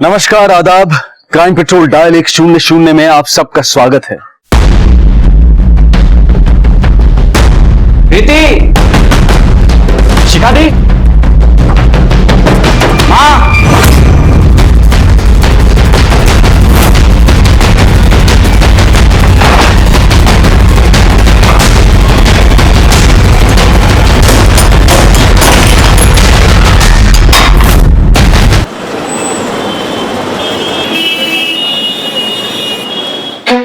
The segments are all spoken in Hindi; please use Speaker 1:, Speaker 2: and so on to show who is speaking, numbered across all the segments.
Speaker 1: नमस्कार, आदाब। क्राइम पेट्रोल डायल 100 में आप सबका स्वागत है।
Speaker 2: प्रीति, शिखा दी, माँ।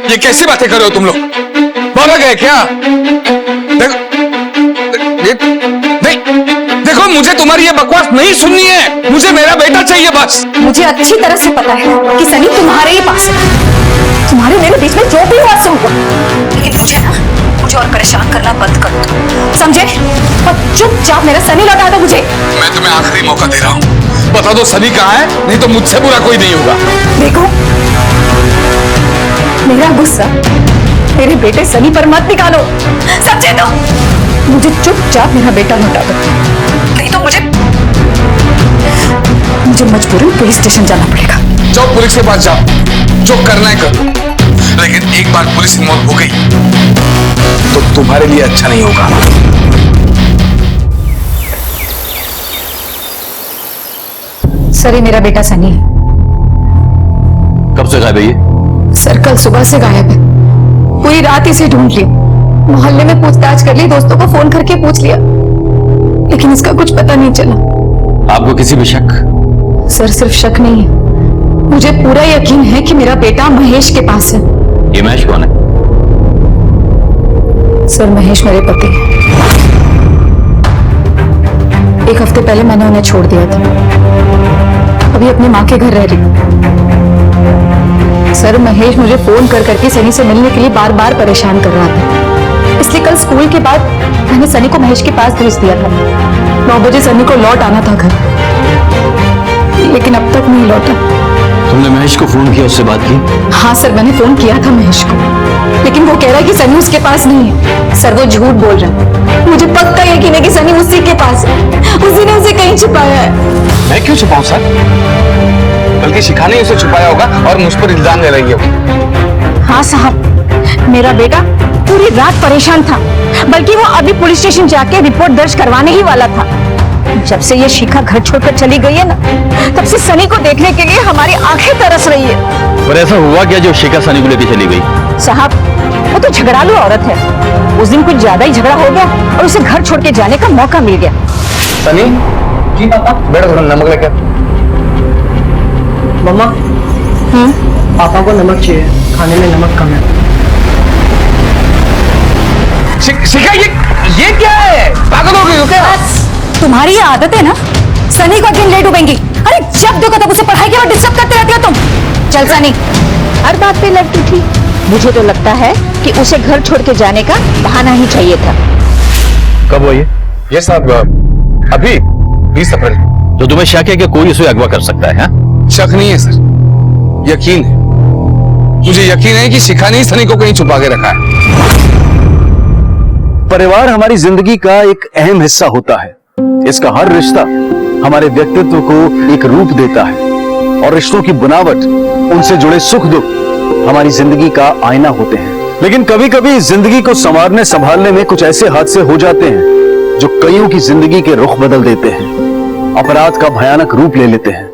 Speaker 3: ये कैसी बातें कर रहे हो तुम लोग? भाग गए क्या? देखो मुझे तुम्हारी ये बकवास नहीं सुननी है। मुझे मेरा बेटा चाहिए बस।
Speaker 4: मुझे अच्छी तरह से पता है कि सनी तुम्हारे ही पास है। तुम्हारे मेरे बीच में जो भी हुआ सो हुआ, लेकिन मुझे और परेशान करना बंद कर दो, समझे? और चुपचाप मेरा सनी लौटा दो मुझे।
Speaker 3: मैं तुम्हें आखिरी मौका दे रहा हूँ, बता दो सनी कहाँ है, नहीं तो मुझसे बुरा कोई नहीं होगा।
Speaker 4: देखो, मेरा गुस्सा मेरे बेटे सनी पर मत निकालो, समझे? तो मुझे चुपचाप मेरा बेटा लौटा दो, नहीं तो मुझे मजबूरन पुलिस स्टेशन जाना पड़ेगा।
Speaker 3: जाओ पुलिस के पास जाओ, जो करना है करो, लेकिन एक बार पुलिस इन्वॉल्व हो गई तो तुम्हारे लिए अच्छा नहीं होगा।
Speaker 4: सर, ये मेरा बेटा सनी है।
Speaker 1: कब से गायब है ये?
Speaker 4: सर, कल सुबह से गायब है। पूरी रात इसे ढूंढ लिया, मोहल्ले में पूछताछ कर ली, दोस्तों को फोन करके पूछ लिया, लेकिन इसका कुछ पता नहीं चला।
Speaker 1: आपको किसी पे शक?
Speaker 4: सर, सिर्फ शक नहीं है, मुझे पूरा यकीन है कि मेरा बेटा महेश के पास है।
Speaker 1: ये महेश कौन है?
Speaker 4: सर, महेश मेरे पति हैं। एक हफ्ते पहले मैंने उन्हें छोड़ दिया था, अभी अपनी माँ के घर रह रही हूँ। सर, महेश मुझे फोन कर करके सनी से मिलने के लिए बार बार परेशान कर रहा था, इसलिए कल स्कूल के बाद मैंने सनी को महेश के पास भेज दिया था। 9 बजे सनी को लौट आना था घर, लेकिन अब तक नहीं लौटा।
Speaker 1: तुमने महेश को फोन किया, उससे बात की?
Speaker 4: हाँ सर, मैंने फोन किया था महेश को, लेकिन वो कह रहा है कि सनी उसके पास नहीं है। सर, वो झूठ बोल रहा है। मुझे पक्का यकीन है कि सनी उसी के पास है, उसी ने उसे कहीं छिपाया है।
Speaker 3: मैं क्यों छुपाऊं सर? बल्कि शिखा ने उसे छुपाया होगा और मुझ पर इल्जाम ले रही है।
Speaker 4: हाँ साहब, मेरा बेटा पूरी रात परेशान था, बल्कि वो अभी पुलिस स्टेशन जाके रिपोर्ट दर्ज करवाने ही वाला था। जब से ये शिखा घर छोड़कर चली गई है ना, तब से सनी को देखने के लिए हमारी आंखें तरस रही है।
Speaker 1: पर ऐसा हुआ क्या जो शिखा सनी को लेकर चली गई?
Speaker 4: साहब, वो तो झगड़ालू औरत है। उस दिन कुछ ज्यादा ही झगड़ा हो गया और उसे घर छोड़ के जाने का मौका मिल गया।
Speaker 3: सनी जी पापा, बेटा थोड़ा नमक लेकर।
Speaker 5: मम्मा, पापा को नमक चाहिए, खाने में नमक कम है।
Speaker 3: शिखा, ये क्या है? पागल हो गई हो क्या?
Speaker 4: बस, तुम्हारी ये आदत है ना, सनी को दिन लेट उबेंगी। अरे जब देखो तब उसे पढ़ाई के बाद डिस्टर्ब करते रहती हो तुम। चल सनी, हर बात पे लड़ती थी। मुझे तो लगता है कि उसे घर छोड़ के जाने का बहाना ही चाहिए था।
Speaker 1: कब हुआ
Speaker 3: ये साहब अभी 20 अप्रैल।
Speaker 1: तो तुम्हें शक है कि कोई उसे अगवा कर सकता है?
Speaker 3: शक नहीं है सर, यकीन है। मुझे यकीन है कि शिखा ने सनी को कहीं छुपा के रखा है।
Speaker 1: परिवार हमारी जिंदगी का एक अहम हिस्सा होता है। इसका हर रिश्ता हमारे व्यक्तित्व को एक रूप देता है और रिश्तों की बनावट, उनसे जुड़े सुख दुख हमारी जिंदगी का आईना होते हैं। लेकिन कभी कभी जिंदगी को संवारने संभालने में कुछ ऐसे हादसे हो जाते हैं जो कईयों की जिंदगी के रुख बदल देते हैं, अपराध का भयानक रूप ले लेते हैं।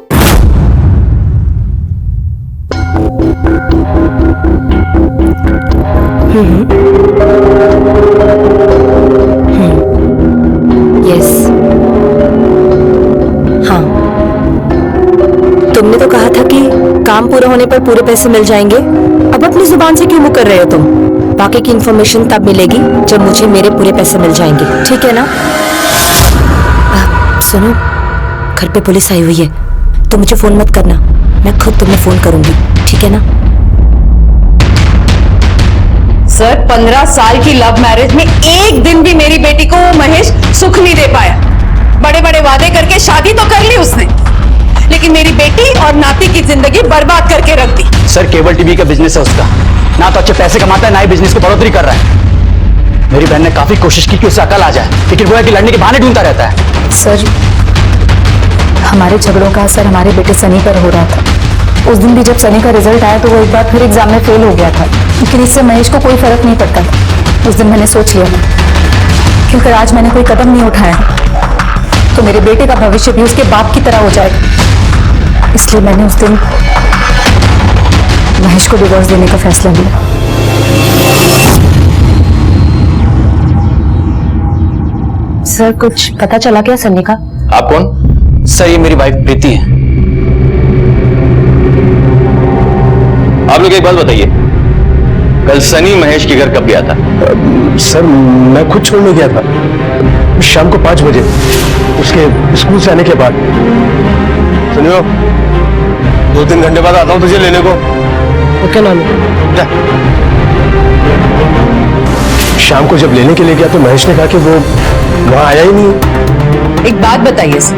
Speaker 6: यस, हाँ, तुमने तो कहा था कि काम पूरा होने पर पूरे पैसे मिल जाएंगे। अब अपनी जुबान से क्यों मुकर कर रहे हो तुम? बाकी की इंफॉर्मेशन तब मिलेगी जब मुझे मेरे पूरे पैसे मिल जाएंगे, ठीक है ना? सुनो, घर पे पुलिस आई हुई है, तो मुझे फोन मत करना, मैं खुद तुम्हें फोन करूंगी, ठीक है ना?
Speaker 4: सर, 15 साल की लव मैरिज में एक दिन भी मेरी बेटी को महेश सुख नहीं दे पाया। बड़े बड़े वादे करके शादी तो कर ली उसने, लेकिन मेरी बेटी और नाती की जिंदगी बर्बाद करके रख दी।
Speaker 2: सर, केबल टीवी का बिजनेस है उसका, ना तो अच्छे पैसे कमाता है, ना ही बिजनेस को बढ़ोतरी कर रहा है। मेरी बहन ने काफी कोशिश की कि उसे अकल आ जाए, लेकिन वो है कि लड़ने के बहाने ढूंढता रहता है।
Speaker 4: सर, हमारे झगड़ों का असर हमारे बेटे सनी पर हो रहा था। उस दिन भी जब सनी का रिजल्ट आया तो वो एक बार फिर एग्जाम में फेल हो गया था, लेकिन इससे महेश को कोई फर्क नहीं पड़ता था। उस दिन मैंने सोच लिया था कि अगर आज मैंने कोई कदम नहीं उठाया तो मेरे बेटे का भविष्य भी उसके बाप की तरह हो जाएगा। इसलिए मैंने उस दिन महेश को डिवोर्स देने का फैसला लिया। सर, कुछ पता चला क्या सन्नी का?
Speaker 2: आप कौन? सर, ये मेरी वाइफ प्रीति है। आप लोग एक बात बताइए, कल सनी महेश के घर कब गया था?
Speaker 1: सर, मैं खुद छोड़ने गया था शाम को 5 बजे, उसके स्कूल से आने के बाद। सुनियो, 2-3 घंटे बाद आता हूं तुझे लेने को।
Speaker 5: ओके नानी।
Speaker 1: जा। शाम को जब लेने के लिए गया तो महेश ने कहा कि वो वहां आया ही नहीं।
Speaker 7: एक बात बताइए सर,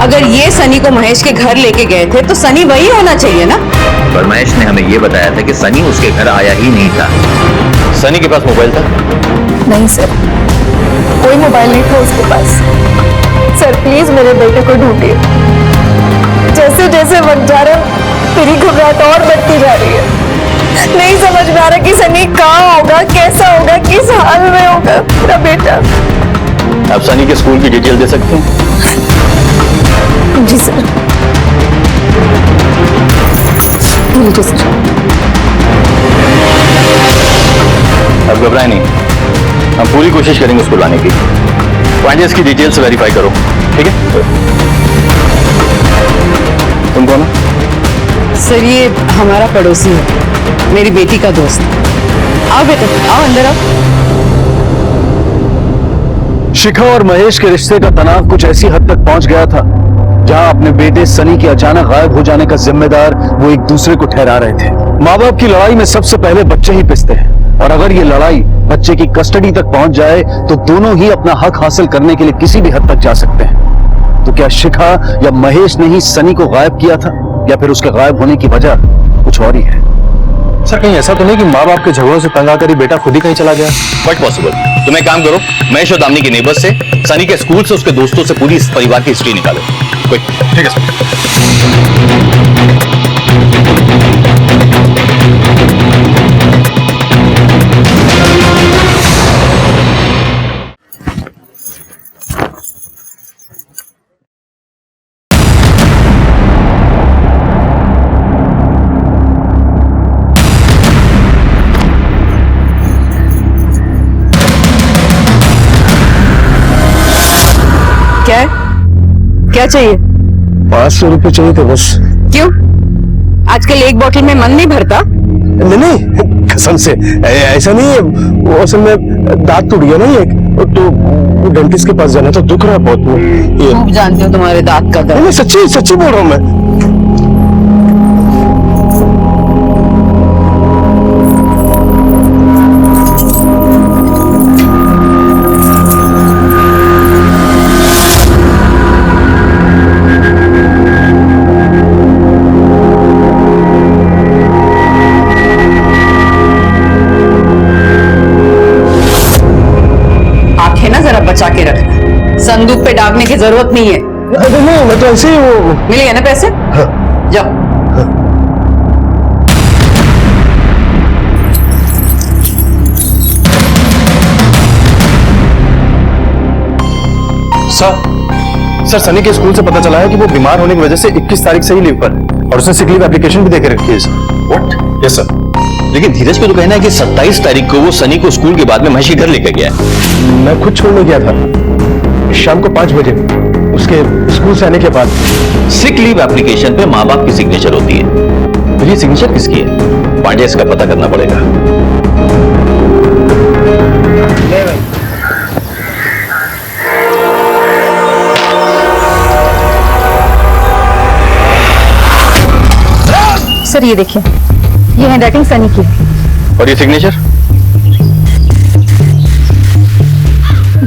Speaker 7: अगर ये सनी को महेश के घर लेके गए थे तो सनी वही होना चाहिए ना?
Speaker 8: पर महेश ने हमें यह बताया था कि सनी उसके घर आया ही नहीं था।
Speaker 2: सनी के पास मोबाइल था?
Speaker 4: नहीं सर, कोई मोबाइल नहीं था उसके पास। सर प्लीज मेरे बेटे को ढूंढिए। जैसे जैसे वक्त जा रहा है मेरी घबराहट और बढ़ती जा रही है। नहीं समझ में आ रहा कि सनी कहाँ होगा, कैसा होगा, किस हाल में होगा मेरा बेटा।
Speaker 2: आप सनी के स्कूल की डिटेल दे सकते हैं?
Speaker 4: जी सर। लीजिए सर।
Speaker 2: अब घबराए नहीं, हम पूरी कोशिश करेंगे उसको लाने की। पॉइंटर्स की डिटेल्स वेरीफाई करो, ठीक है? तुम कौन हो?
Speaker 7: सर ये हमारा पड़ोसी है, मेरी बेटी का दोस्त। आओ बेटे, आओ अंदर आओ।
Speaker 1: शिखा और महेश के रिश्ते का तनाव कुछ ऐसी हद तक पहुंच गया था जहां अपने बेटे सनी के अचानक गायब हो जाने का जिम्मेदार वो एक दूसरे को ठहरा रहे थे। माँ बाप की लड़ाई में सबसे पहले बच्चे ही पिसते हैं, और अगर ये लड़ाई बच्चे की कस्टडी तक पहुंच जाए तो दोनों ही अपना हक हासिल करने के लिए किसी भी हद तक जा सकते हैं। तो क्या शिखा या महेश ने ही सनी को गायब किया था, या फिर उसके गायब होने की वजह कुछ और ही है? सर, कहीं ऐसा तो नहीं कि माँ बाप के झगड़ों से तंग आकर ही बेटा खुद ही कहीं चला गया?
Speaker 2: But possible. तुम एक काम करो, महेश और दामिनी के नेबर्स से, सनी के स्कूल से, उसके दोस्तों से पूरी इस परिवार की हिस्ट्री निकालो। कोई?
Speaker 1: ठीक है सर।
Speaker 7: क्या है? क्या चाहिए?
Speaker 1: 500 रुपये चाहिए थे बस।
Speaker 7: क्यों? आजकल एक बोतल में मन नहीं भरता?
Speaker 1: नहीं नहीं, कसम से ऐसा नहीं है। वो असल में दांत टूट गया ना एक, तो डेंटिस्ट के पास जाना तो दुख रहा है बहुत। वो ये
Speaker 7: खूब जानते हो तुम्हारे दांत का दर्द।
Speaker 1: नहीं, सच्ची सच्ची बोल रहा हूँ मैं।
Speaker 7: बचा के रखना, संदूक पे डालने की जरूरत नहीं है।
Speaker 1: नहीं, मैं तो ऐसे ही वो
Speaker 7: मिल गया ना पैसे?
Speaker 1: हाँ।
Speaker 7: जाओ।
Speaker 1: सर, सनी के स्कूल से पता चला है कि वो बीमार होने की वजह से 21 तारीख से ही लीव पर, और उसने सिक लीव एप्लीकेशन भी देकर रखी है। व्हाट? Yes sir.
Speaker 2: लेकिन धीरज को तो कहना है कि 27 तारीख को वो सनी को स्कूल के बाद में महेश के घर लेकर गया है।
Speaker 1: मैं खुद छोड़ने गया था शाम को 5 बजे, उसके स्कूल से आने के बाद।
Speaker 2: सिक लीव एप्लीकेशन पे माँ बाप की सिग्नेचर होती है, तो ये सिग्नेचर किसकी है? पांडेस का पता करना पड़ेगा।
Speaker 4: सर ये देखिए, ये हैंडराइटिंग सनी की है।
Speaker 2: और ये सिग्नेचर?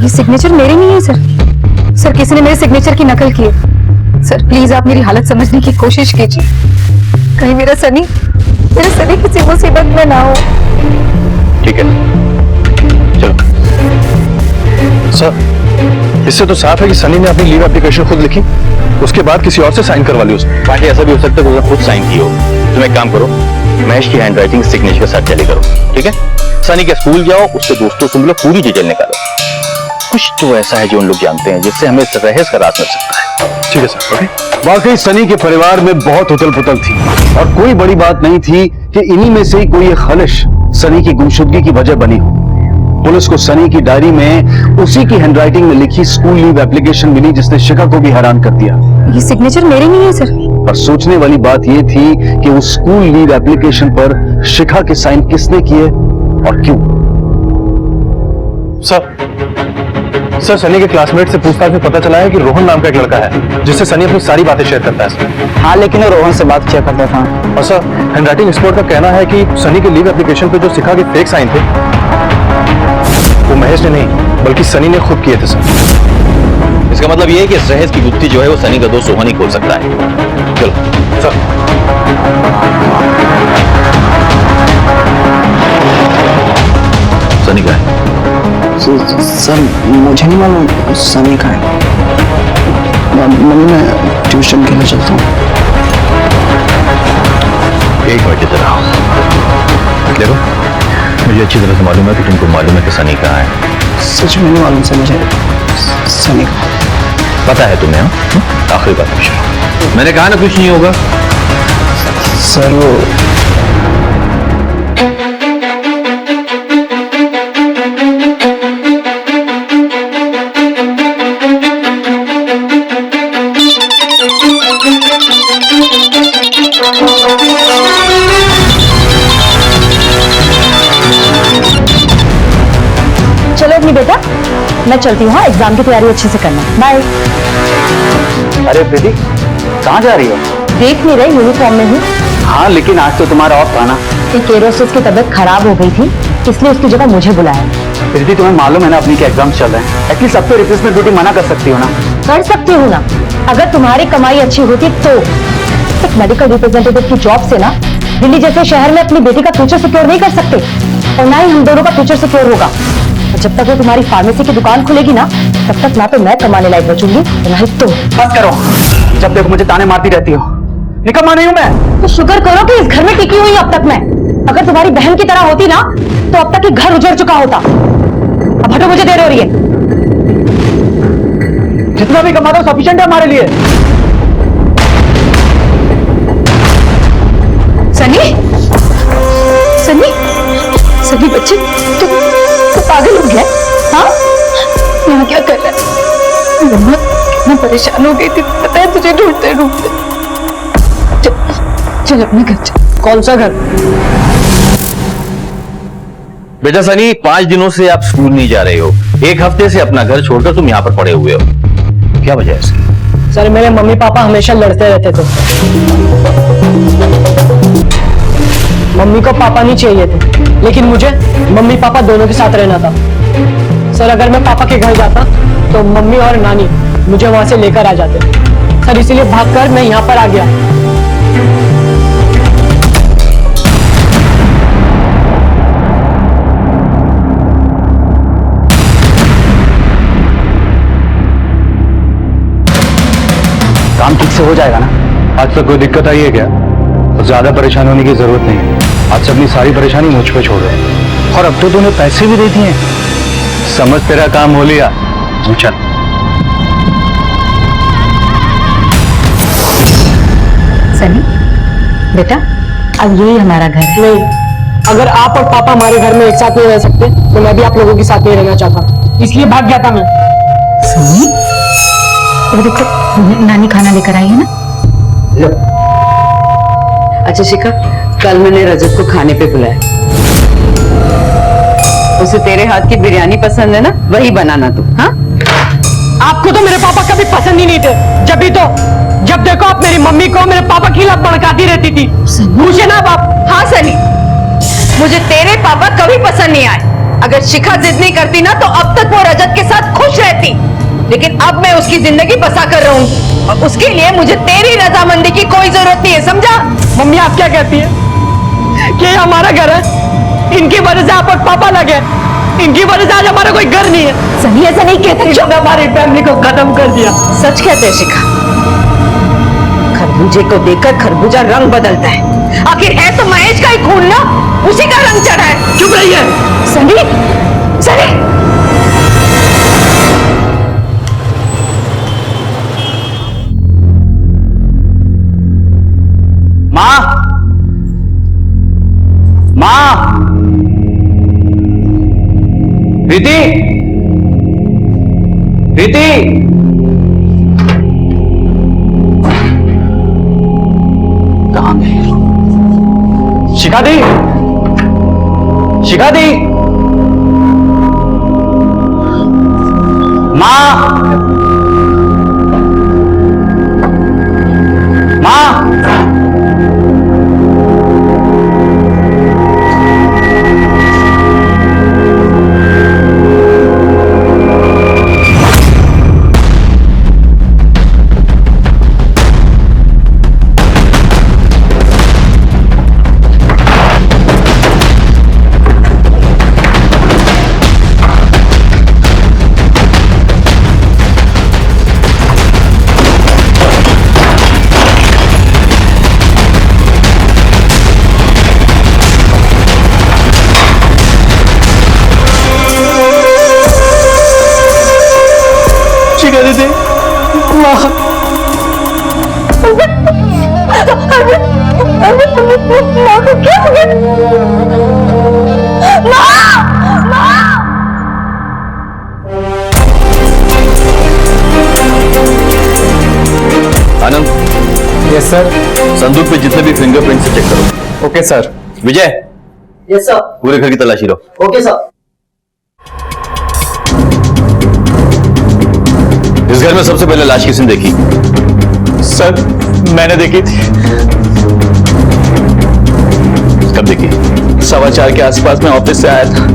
Speaker 4: ये सिग्नेचर मेरे नहीं है सर। सर किसी ने मेरे सिग्नेचर की नकल की है। सर प्लीज आप मेरी हालत समझने की कोशिश कीजिए, कहीं मेरा सनी किसी मुसीबत में ना हो।
Speaker 2: ठीक है, चलो।
Speaker 1: सर, इससे तो साफ है कि सनी ने अपनी लीव एप्लीकेशन खुद लिखी, उसके बाद किसी और से साइन करवा ली उसने।
Speaker 2: पार्टी ऐसा भी हो सकता है कि उसने खुद साइन की हो।
Speaker 8: तुम एक काम करो, महेश की हैंडराइटिंग सिग्नेचर के साथ चली करो, ठीक है? सनी के स्कूल जाओ, उसके दोस्तों से मिलो, पूरी डिटेल निकालो। कुछ तो ऐसा है जो उन लोग जानते हैं जिससे हमें रहस्य का राज मिल सकता है।
Speaker 1: ठीक है सर। ओके। वाकई सनी के परिवार में बहुत उथल पुथल थी और कोई बड़ी बात नहीं थी कि इन्हीं में से ही कोई एक खलिश सनी की गुमशुदगी की वजह बनी हो। पुलिस को सनी की डायरी में उसी की हैंडराइटिंग में लिखी स्कूल लीव एप्लीकेशन मिली जिसने शिखा को भी हैरान कर दिया।
Speaker 4: ये सिग्नेचर मेरे नहीं है सर।
Speaker 1: पर सोचने वाली बात यह थी कि उस स्कूल लीव एप्लीकेशन पर शिखा के साइन किसने किए और क्यों।
Speaker 9: सर सनी के क्लासमेट से पूछताछ में पता चला है कि रोहन नाम का एक लड़का है जिससे सनी अपनी सारी बातें शेयर करता है सर।
Speaker 2: हाँ, लेकिन वो रोहन से बात किया करता था।
Speaker 9: और सर हैंडराइटिंग एक्सपर्ट का कहना है कि सनी के लीव एप्लीकेशन पे जो शिखा के फेक साइन थे वो महेश ने नहीं बल्कि सनी ने खुद किए थे सर।
Speaker 8: इसका मतलब ये है कि इस रहस्य की गुत्थी जो है वो सनी का दोस्त रोहन ही खोल सकता है। चलो
Speaker 9: सर
Speaker 8: सनी का है।
Speaker 5: सर मुझे नहीं मालूम सनी का है। मम्मी मैं ट्यूशन के लिए चलता हूँ।
Speaker 8: एक मिनट इधर आओ। देखो मुझे अच्छी तरह से मालूम है कि तुमको मालूम है कि सनी कहाँ है।
Speaker 5: सच में नहीं मालूम सर मुझे सनी का।
Speaker 8: पता है तुम्हें? हाँ? आखिरी बात पूछो। मैंने कहा ना कुछ नहीं होगा।
Speaker 5: सर वो
Speaker 6: चलो अपनी बेटा, मैं चलती हूँ। एग्जाम की तैयारी अच्छे से करना। बाय।
Speaker 2: अरे प्रीति, कहाँ जा रही हो?
Speaker 6: देख नहीं रहे, यूनिफॉर्म में हूँ।
Speaker 2: हाँ, लेकिन आज तो तुम्हारा ऑफ था ना।
Speaker 6: एक एरोसिस की तबीयत खराब हो गई थी, इसलिए उसकी जगह मुझे बुलाया।
Speaker 2: प्रीति, तुम्हें मालूम है ना अपनी के एग्जाम चल रहे हैं। एटलीस्ट अब तो रिप्लेसमेंट ड्यूटी मना कर सकती हो ना।
Speaker 6: कर सकती हूँ ना, अगर तुम्हारी कमाई अच्छी होती तो। एक मेडिकल रिप्रेजेंटेटिव की जॉब से ना दिल्ली जैसे शहर में अपनी बेटी का फ्यूचर सिक्योर नहीं कर सकते, और ना ही हम दोनों का फ्यूचर सिक्योर होगा। और जब तक वो तुम्हारी फार्मेसी की दुकान खुलेगी ना, तब तक ना तो मैं कमाने लायक बचूंगी ना ही तुम।
Speaker 2: बस करो, जब देखो मुझे ताने मारती रहती हो। निकम्मा नहीं हूं मैं।
Speaker 6: तो शुक्र करो कि इस घर में टिकी हुई अब तक मैं। अगर तुम्हारी बहन की तरह होती ना तो अब तक ये घर उजड़ चुका होता। अब हटो, मुझे देर हो रही है।
Speaker 2: जितना भी कमा दो सफिशिएंट है हमारे लिए।
Speaker 4: सनी, सनी, सनी बच्चे, तू पागल हो गया? हाँ, यहाँ क्या कर रहा है? मम्मा मैं परेशान हो गई थी, पता है तुझे ढूंढते ढूंढते। चल अपने घर चल।
Speaker 5: कौन सा घर?
Speaker 8: बेटा सनी, 5 दिनों से आप स्कूल नहीं जा रहे हो। एक हफ्ते से अपना घर छोड़कर तुम यहाँ पर पड़े हुए हो, क्या वजह है इसकी?
Speaker 5: सर मेरे मम्मी पापा हमेशा लड़ते रहते थे। मम्मी को पापा नहीं चाहिए थे, लेकिन मुझे मम्मी पापा दोनों के साथ रहना था। सर अगर मैं पापा के घर जाता तो मम्मी और नानी मुझे वहां से लेकर आ जाते। सर इसीलिए भागकर मैं यहाँ पर आ गया।
Speaker 2: काम ठीक से हो जाएगा ना?
Speaker 9: आज तक कोई दिक्कत आई है क्या? तो ज्यादा परेशान होने की जरूरत नहीं है। आज से अपनी सारी परेशानी मुझ पे छोड़ रहे। और अब तो तूने पैसे भी दे दिए। समझ तेरा काम हो लिया। चल।
Speaker 6: सनी बेटा, अब यही हमारा घर है।
Speaker 5: नहीं, अगर आप और पापा हमारे घर में एक साथ नहीं रह सकते तो मैं भी आप लोगों के साथ नहीं रहना चाहता, इसलिए भाग गया था मैं।
Speaker 4: सनी, वो देखो नानी खाना लेकर आई है ना।
Speaker 7: लो। अच्छा शिखा, कल मैंने रजत को खाने पे बुलाया। उसे तेरे हाथ की बिरयानी पसंद है ना, वही बनाना तू। हाँ,
Speaker 5: आपको तो मेरे पापा कभी पसंद ही नहीं थे। जब देखो आप मेरी मम्मी को मेरे पापा के खिलाफ भड़काती रहती थी। पूछे ना बाप।
Speaker 10: हाँ सनी, मुझे तेरे पापा कभी पसंद नहीं आए। अगर शिखा जिद नहीं करती ना तो अब तक वो रजत के साथ खुश रहती, लेकिन अब मैं उसकी जिंदगी बसा कर रहूंगी और उसके लिए मुझे तेरी रजामंदी की कोई जरूरत नहीं है, समझा?
Speaker 5: मम्मी आप क्या कहती है कि ये हमारा घर है? इनकी वजह से आप और पापा लगे, इनकी वजह से आज हमारा कोई घर नहीं है।
Speaker 6: सनी ऐसा नहीं कहते।
Speaker 5: इन्होंने हमारी फैमिली को खत्म कर दिया।
Speaker 10: सच कहते हैं शिखा, खरबूजे को देखकर खरबूजा रंग बदलता है। आखिर है तो महेश का ही खून ना, उसी का रंग चढ़ा है। चुप रहिए सनी, सनी।
Speaker 2: माँ, माँ, प्रीति, प्रीति, कहाँ गई? शिखा दी, शिखा दी, माँ, माँ।
Speaker 8: Anand,
Speaker 9: yes sir.
Speaker 8: संदूक पे जितने भी फिंगरप्रिंट से चेक करो।
Speaker 9: Okay sir.
Speaker 8: Vijay,
Speaker 5: yes sir.
Speaker 8: पूरे घर की तलाशी लो।
Speaker 5: Okay sir.
Speaker 8: इस घर में सबसे पहले लाश किसने देखी?
Speaker 9: सर मैंने देखी थी।
Speaker 8: कब देखी?
Speaker 9: 4:15 के आसपास में ऑफिस से आया था,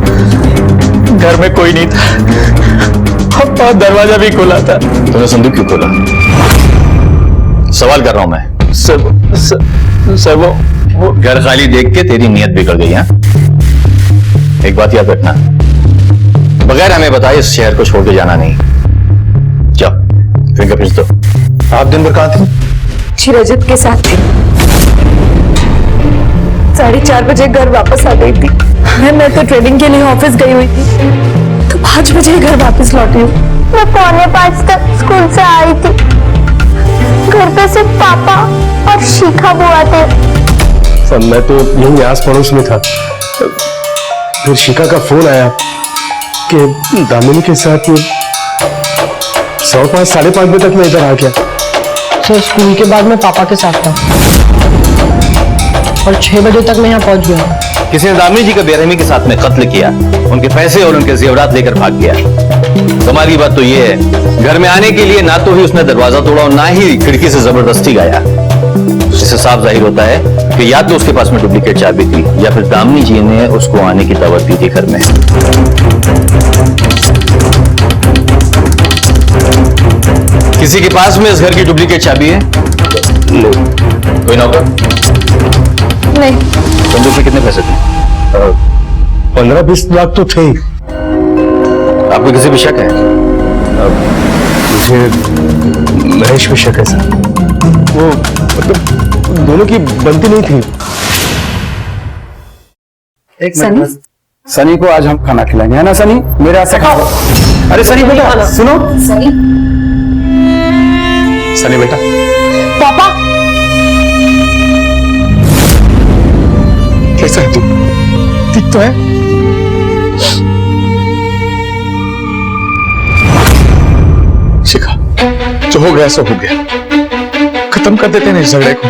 Speaker 9: घर में कोई नहीं था और दरवाजा भी खुला था।
Speaker 8: तूने संदूक क्यों खोला? सवाल कर रहा हूं मैं।
Speaker 9: सर वो
Speaker 8: घर खाली देख के तेरी नीयत बिगड़ गई है। एक बात याद रखना, बगैर हमें बताए इस शहर को छोड़ के जाना नहीं। जाओ फिंगरप्रिंट्स दो।
Speaker 9: आप दिन भर कहाँ थे?
Speaker 4: जी रजत के साथ थी। 4:30 बजे घर वापस आ गई थी। मैं तो ट्रेनिंग के लिए ऑफिस गई हुई थी, तो 5 बजे घर वापस लौटी हूँ।
Speaker 11: मैं 4:45 तक स्कूल से आई थी। घर पे सिर्फ पापा और शिखा बुआ थे।
Speaker 9: सर मैं तो यहीं आस पड़ोस में था, फिर शिखा का फोन आया कि दामिनी के साथ 5:15 5:30 बजे तक मैं इधर आ गया।
Speaker 5: सर स्कूल के बाद मैं पापा के साथ था और 6 बजे तक मैं यहाँ पहुंच गया।
Speaker 8: किसी ने दामिनी जी का बेरहमी के साथ में कत्ल किया, उनके पैसे और उनके जेवरात लेकर भाग गया। कमाल की बात तो ये है, घर में आने के लिए ना तो ही उसने दरवाजा तोड़ा और ना ही खिड़की से जबरदस्ती गाया। इससे साफ जाहिर होता है कि या तो उसके पास में डुप्लीकेट चाबी थी या फिर दामिनी जी ने उसको आने की दावत दी थी घर में। किसी के पास में इस घर की डुप्लीकेट चाबी है? कोई नौकर?
Speaker 4: नहीं।
Speaker 8: संदूक में कितने पैसे थे?
Speaker 9: 15-20 लाख तो थे ही।
Speaker 8: आपको किसी पे शक है?
Speaker 9: मुझे महेश पे शक है सर। वो मतलब दोनों की बनती नहीं थी।
Speaker 7: एक मिनट, सनी को आज हम खाना खिलाएंगे, है ना सनी? मेरे हाथ से खाओ। अरे सनी बेटा सुनो। सनी बेटा।
Speaker 11: पापा
Speaker 3: कैसा है तू? ठीक तो है? शिखा, जो हो गया सो हो गया, खत्म कर देते हैं इस झगड़े को।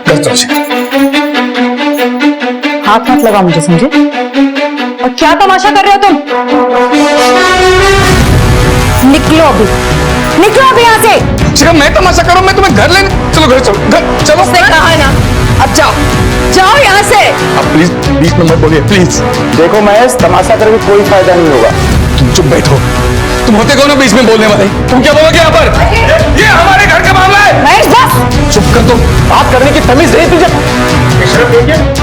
Speaker 3: कर दो शिखा।
Speaker 6: हाथ मत लगा मुझे, समझे? और क्या तमाशा कर रहे हो तुम? निकलो अभी, निकलो अभी यहाँ से।
Speaker 3: शिखा मैं तमाशा करूं? मैं तुम्हें घर लेने चलो, घर चलो, घर चलो।
Speaker 10: उसने कहा है ना, अब जाओ, जाओ यहाँ से।
Speaker 3: अब प्लीज बीच में मत बोलिए प्लीज।
Speaker 7: देखो महेश, तमाशा करके कोई फायदा नहीं होगा।
Speaker 3: तुम चुप बैठो। तुम होते कौन हो बीच में बोलने वाले? तुम क्या बोलोगे यहाँ पर? ये हमारे घर का मामला है।
Speaker 10: महेश बस।
Speaker 3: चुप कर दो।
Speaker 7: बात करने की तमीज नहीं तुझे।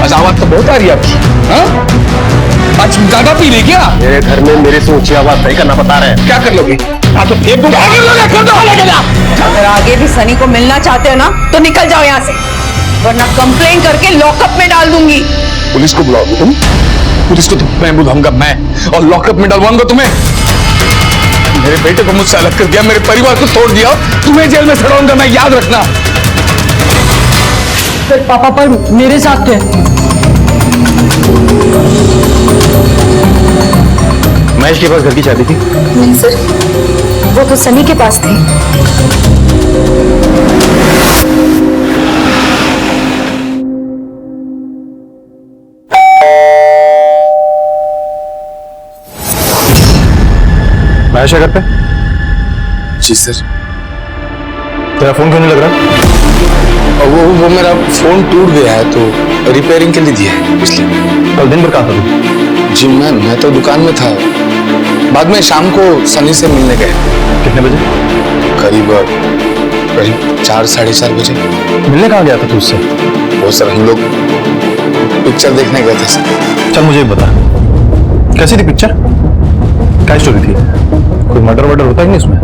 Speaker 3: आज आवाज तो बहुत आ रही है आपकी। हाँ? आज ज्यादा पी ले क्या?
Speaker 9: मेरे घर में मेरे से ऊंची आवाज नहीं करना बता रहे हैं।
Speaker 3: क्या कर लोगे? हाँ तो एक दूंगा। कर दो।
Speaker 10: अगर आगे भी सनी को मिलना चाहते हो ना तो निकल जाओ यहाँ से, वरना कंप्लेन करके लॉकअप में डाल दूंगी।
Speaker 3: पुलिस को बुलाओगे तुम? पुलिस को तो मैं बुलाऊंगा, मैं, और लॉकअप में डलवाऊंगा तुम्हें। मेरे बेटे को मुझसे अलग कर दिया, मेरे परिवार को तोड़ दिया, तुम्हें जेल में सड़ाऊंगा मैं, याद रखना।
Speaker 5: फिर पापा पर मेरे साथ थे।
Speaker 8: महेश के पास घर की चाबी थी?
Speaker 4: नहीं सर, वो तो सनी के पास थी।
Speaker 9: महेश है घर पे?
Speaker 3: जी सर।
Speaker 9: तेरा फोन क्यों नहीं लग रहा?
Speaker 3: वो मेरा फोन टूट गया है तो रिपेयरिंग के लिए दिया है, इसलिए।
Speaker 9: कल दिन भर कहाँ था तू?
Speaker 3: जी मैं तो दुकान में था, बाद में शाम को सनी से मिलने गए।
Speaker 9: कितने बजे?
Speaker 3: करीब 4 साढ़े 4 बजे।
Speaker 9: मिलने कहाँ गया था तू उससे?
Speaker 3: वो सर हम लोग पिक्चर देखने गए थे सर।
Speaker 9: चल मुझे एक बता, कैसी थी पिक्चर? क्या स्टोरी थी? कोई मर्डर वर्डर होता ही नहीं उसमें?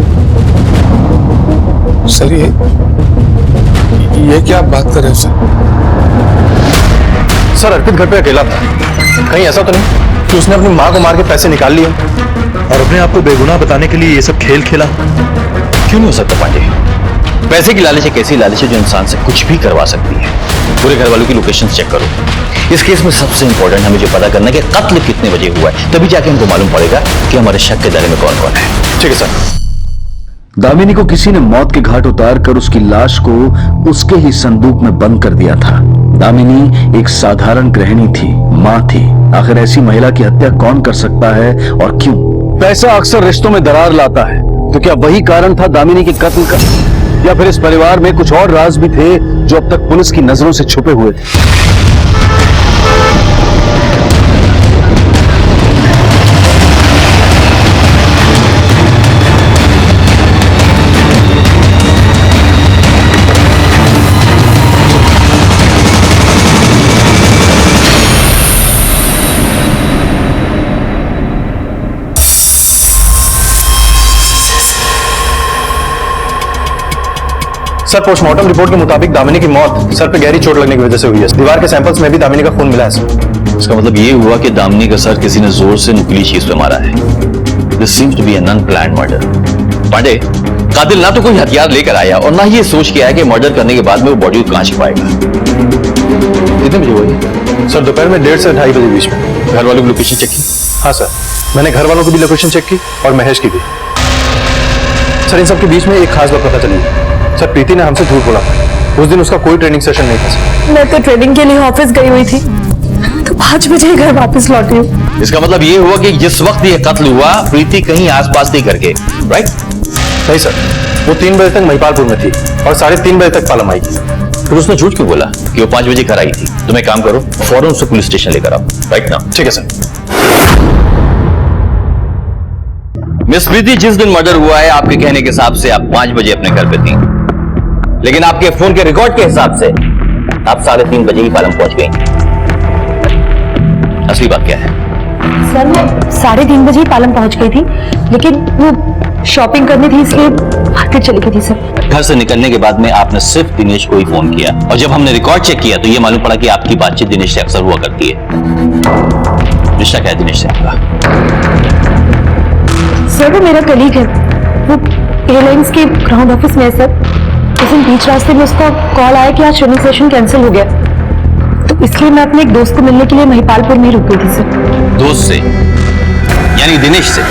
Speaker 3: सर ये क्या बात कर रहे हो सर?
Speaker 9: सर अर्पित घर पे अकेला था, कहीं ऐसा तो नहीं कि उसने अपनी माँ को मार के पैसे निकाल लिए और अपने आप को बेगुनाह बताने के लिए ये सब खेल खेला?
Speaker 8: क्यों नहीं हो सकता पांडे? पैसे की लालच एक ऐसी लालच है जो इंसान से कुछ भी करवा सकती है। पूरे घर वालों की लोकेशन चेक करो। इस केस में सबसे इंपॉर्टेंट हमें जो पता करना है कि कत्ल कितने बजे हुआ है, तभी जाके हमको मालूम पड़ेगा कि हमारे शक के दायरे में कौन कौन है।
Speaker 9: ठीक है सर।
Speaker 1: दामिनी को किसी ने मौत के घाट उतार कर उसकी लाश को उसके ही संदूक में बंद कर दिया था। दामिनी एक साधारण गृहिणी थी, माँ थी। आखिर ऐसी महिला की हत्या कौन कर सकता है और क्यों? पैसा अक्सर रिश्तों में दरार लाता है, तो क्या वही कारण था दामिनी के कत्ल का, या फिर इस परिवार में कुछ और राज भी थे जो अब तक पुलिस की नजरों से छुपे हुए थे?
Speaker 9: सर पोस्टमार्टम रिपोर्ट के मुताबिक दामिनी की मौत सर पे गहरी चोट लगने की वजह से हुई है। दीवार के सैंपल्स में भी दामिनी का खून मिला है सर।
Speaker 8: इसका मतलब ये हुआ कि दामिनी का सर किसी ने जोर से नुकीली चीज पे मारा है। This seems to be an unplanned murder. Pandey, कातिल ना तो कोई हथियार लेकर आया और ना ये सोच के आया कि मर्डर करने के बाद में वो बॉडी को कहां छिपाएगा। कितने बजे हुई?
Speaker 9: सर दोपहर में 1:30 से 2:30 बजे बीच में।
Speaker 8: घर वालों की लोकेशन चेक की?
Speaker 9: हाँ सर, मैंने घर वालों की भी लोकेशन चेक की और महेश की भी। सर इन सब के बीच में एक खास बात पता चली। सर प्रीति ने हमसे झूठ बोला, उस दिन उसका कोई ट्रेनिंग सेशन नहीं था सर।
Speaker 4: मैं तो ट्रेनिंग के लिए ऑफिस गई हुई थी, तो 5 बजे ही घर वापस लौटी हूँ।
Speaker 8: इसका मतलब ये हुआ कि जिस वक्त ये कत्ल हुआ प्रीति कहीं आसपास थी करके, राइट?
Speaker 9: नहीं सर, वो 3 बजे तक महिपालपुर में थी और 3:30 बजे तक पालम आई।
Speaker 8: फिर उसने झूठ क्यों बोला कि वो 5 बजे घर आई थी? तुम एक काम करो, फौरन उसको पुलिस स्टेशन लेकर आओ, राइट ना?
Speaker 9: ठीक है सर।
Speaker 8: मिस प्रीति, जिस दिन मर्डर हुआ है आपके कहने के हिसाब से आप 5 बजे अपने घर पे थी, लेकिन आपके फोन के रिकॉर्ड के हिसाब से आप 3:30 बजे ही पालम पहुंच गई। असली बात क्या है?
Speaker 6: सर मैं 3:30 बजे ही पालम पहुंच गई थी, लेकिन वो शॉपिंग करनी थी इसलिए मार्केट चली गई थी सर।
Speaker 8: घर से निकलने के बाद में आपने सिर्फ दिनेश को ही फोन किया, और जब हमने रिकॉर्ड चेक किया तो यह मालूम पड़ा कि आपकी बातचीत दिनेश से अक्सर हुआ करती है। रिश्ता क्या है दिनेश से आपका?
Speaker 6: सर वो मेरा कलीग है, वो एयरलाइंस के ग्राउंड ऑफिस में है सर। उस दिन बीच रास्ते में उसका कॉल आया कि आज ट्रेनिंग सेशन कैंसिल हो गया, तो इसलिए मैं अपने एक दोस्त को मिलने के लिए महिपालपुर में रुक गई थी सर।
Speaker 8: दोस्त से? यानी दिनेश से?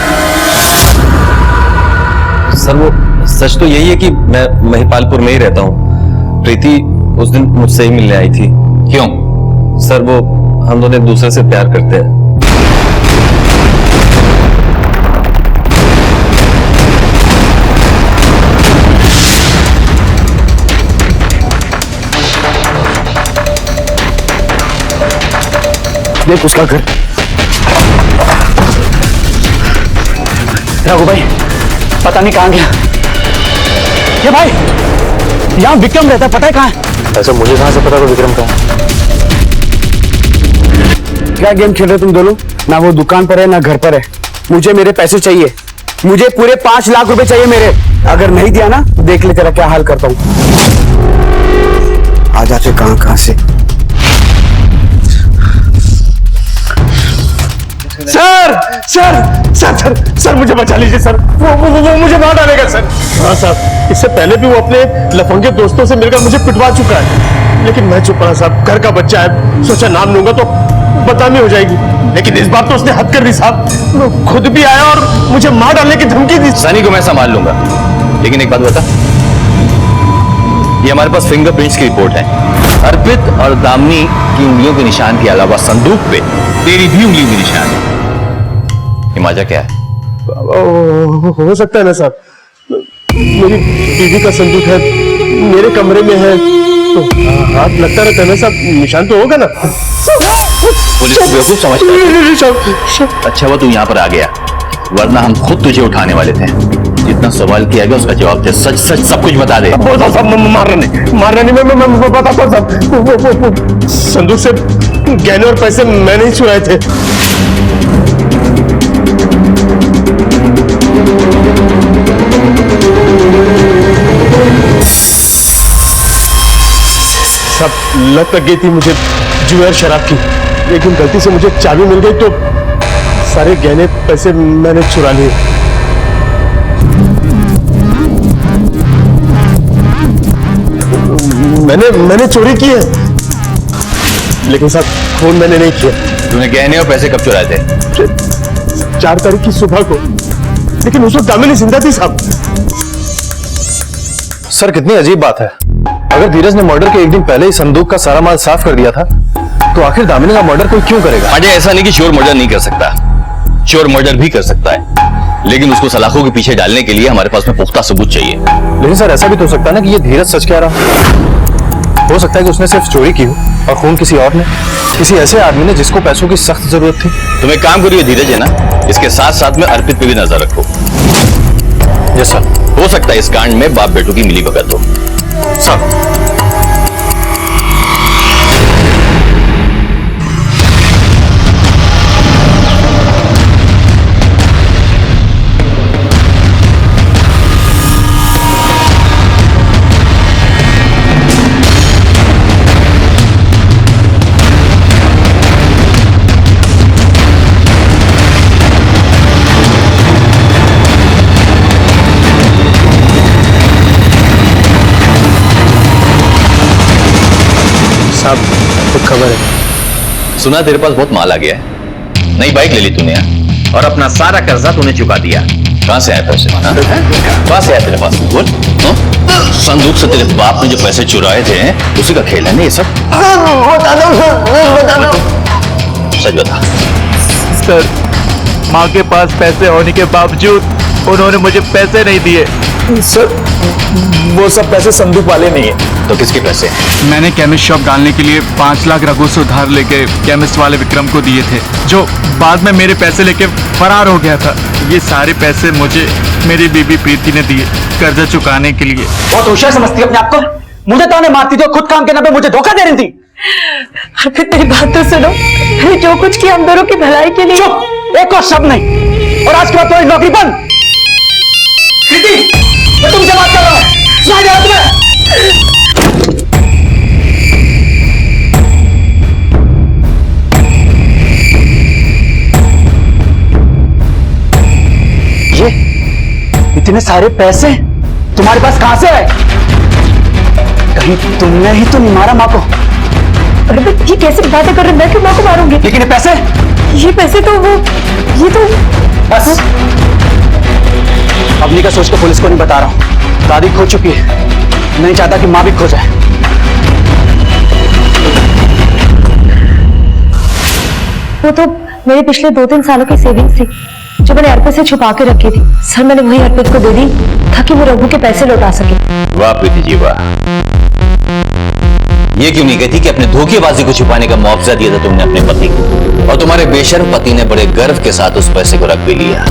Speaker 12: सर वो सच तो यही है कि मैं महिपालपुर में ही रहता हूँ। प्रीति उस दिन मुझसे ही मिलने आई थी।
Speaker 8: क्यों?
Speaker 12: सर वो हम दोनों एक दूसरे से प्यार करते हैं।
Speaker 2: देख उसका घर। रघु भाई पता नहीं कहां गया। ये भाई यहां विक्रम रहता है, पता है कहां है?
Speaker 9: ऐसा मुझे कहां से पता था विक्रम कहां है?
Speaker 2: क्या गेम खेल रहे तुम दोनों? ना वो दुकान पर है ना घर पर है। मुझे मेरे पैसे चाहिए, मुझे पूरे 5 लाख रुपए चाहिए मेरे। अगर नहीं दिया ना देख ले तेरा क्या हाल करता हूँ। आ जाते कहां से।
Speaker 3: Sir sir sir sir sir मुझे बचा लीजिए सर, वो मुझे मार डालेगा सर। हाँ साहब, इससे पहले भी वो अपने लफंगे दोस्तों से मिलकर मुझे पिटवा चुका है, लेकिन मैं चुप रहा साहब। घर का बच्चा है, सोचा नाम लूंगा तो बदनामी हो जाएगी, लेकिन इस बार तो उसने हद कर दी साहब। खुद भी आया और मुझे मार डालने की धमकी दी।
Speaker 8: सनी को मैं संभाल लूंगा, लेकिन एक बात बता, ये हमारे पास फिंगरप्रिंट्स की रिपोर्ट है। अर्पित और दामिनी की उंगलियों के निशान के अलावा संदूक पे तेरी भी उंगली के निशान है। ये माजा क्या है?
Speaker 3: हो सकता है ना साहब, मेरी बीवी का संदूक है, मेरे कमरे में है, तो हाथ लगता रहता है ना साहब, निशान तो होगा ना।
Speaker 8: पुलिस को बेवकूफ समझता है। अच्छा हुआ तू यहाँ पर आ गया, वरना हम खुद तुझे उठाने वाले थे। जितना सवाल किया गया उसका जवाब दे, सच सच सब कुछ बता दे।
Speaker 3: मारना नहीं, मैं बताता हूँ साहब। वो संदूक से गहने और पैसे मैंने ही चुराए थे। सब लत लग गई थी मुझे जुए और शराब की, लेकिन गलती से मुझे चाबी मिल गई तो सारे गहने पैसे मैंने चुरा लिए। मैंने चोरी की है, लेकिन साहब खून मैंने नहीं किया।
Speaker 8: तूने गहने और पैसे कब चुराए थे?
Speaker 3: 4 तारीख की सुबह को, लेकिन उस वक्त दामिनी जिंदा थी साहब।
Speaker 9: सर कितनी अजीब बात है, अगर धीरज ने मर्डर के एक दिन पहले ही संदूक का सारा माल साफ कर दिया था, तो आखिर दामिनी का मर्डर कोई क्यों करेगा?
Speaker 8: अजय, ऐसा नहीं कि चोर मर्डर नहीं कर सकता, चोर मर्डर भी कर सकता है, लेकिन उसको सलाखों के पीछे डालने के लिए हमारे पास में पुख्ता सबूत चाहिए।
Speaker 9: लेकिन सर ऐसा भी तो हो सकता है ना कि ये धीरज सच कह रहा हो सकता है कि उसने सिर्फ चोरी की हो और खून किसी और ने, किसी ऐसे आदमी ने जिसको पैसों की सख्त जरूरत थी।
Speaker 8: तुम एक काम करिए, धीरज है ना, इसके साथ साथ में अर्पित पे भी नजर रखो।
Speaker 9: Yes sir.
Speaker 8: हो सकता है इस कांड में बाप बेटों की मिलीभगत हो।
Speaker 9: सर
Speaker 3: साहब तो खबर है,
Speaker 8: सुना तेरे पास बहुत माल आ गया है, नई बाइक ले ली तूने और अपना सारा कर्जा तूने चुका दिया। कहां से आया पैसे? कहां से आया तेरे पास? बोल। संदूक से तेरे बाप ने जो पैसे चुराए थे उसी का खेल है ना ये सब? सच बता।
Speaker 13: सर, माँ के पास पैसे होने के बावजूद उन्होंने मुझे पैसे नहीं दिए।
Speaker 3: सर वो सब पैसे संदूक वाले नहीं है।
Speaker 8: तो किसके पैसे?
Speaker 13: मैंने केमिस्ट शॉप डालने के लिए 5 लाख रघु से उधार लेके केमिस्ट वाले विक्रम को दिए थे, जो बाद में मेरे पैसे लेके फरार हो गया था। ये सारे पैसे मुझे मेरी बीबी प्रीति ने दिए कर्जा चुकाने के लिए।
Speaker 2: बहुत होशियार समझती है अपने आप को, मुझे तो मारती थी, खुद काम के नाम पे मुझे धोखा दे रही थी।
Speaker 4: फिर तेरी बात तो सुनो, मैंने जो कुछ किया हम दोनों की भलाई के लिए।
Speaker 2: चुप, एक और शब्द नहीं, और आज के बाद तुम्हारी नौकरी बंद। मैं तुमसे बात कर रहा हूं, सुनाई दे रहा तुम्हें? ये इतने सारे पैसे तुम्हारे पास कहां से आए? कहीं तुमने ही तो नहीं मारा माँ को?
Speaker 4: अरे ये कैसे बातें कर रहे हैं, मैं क्यों माँ को मारूंगी?
Speaker 2: लेकिन ये पैसे
Speaker 4: तो वो ये तो
Speaker 2: बस अपनी का सोच को पुलिस को नहीं बता रहा हूं। दादी खो चुकी है, नहीं चाहता कि मां भी खो जाए।
Speaker 4: वो तो मेरे पिछले 2-3 सालों की सेविंग्स थी जो मैंने अर्पित से छुपा के रखी थी। सर मैंने वही अर्पित को दे दी ताकि वो रघु के पैसे लौटा सके।
Speaker 8: वाह प्रीति जी वाह, ये क्यों नहीं कहती कि अपने धोखेबाजी को छुपाने का मुआवजा दिया था तुमने अपने पति को, और तुम्हारे बेशर्म पति ने बड़े गर्व के साथ उस पैसे को रख भी लिया।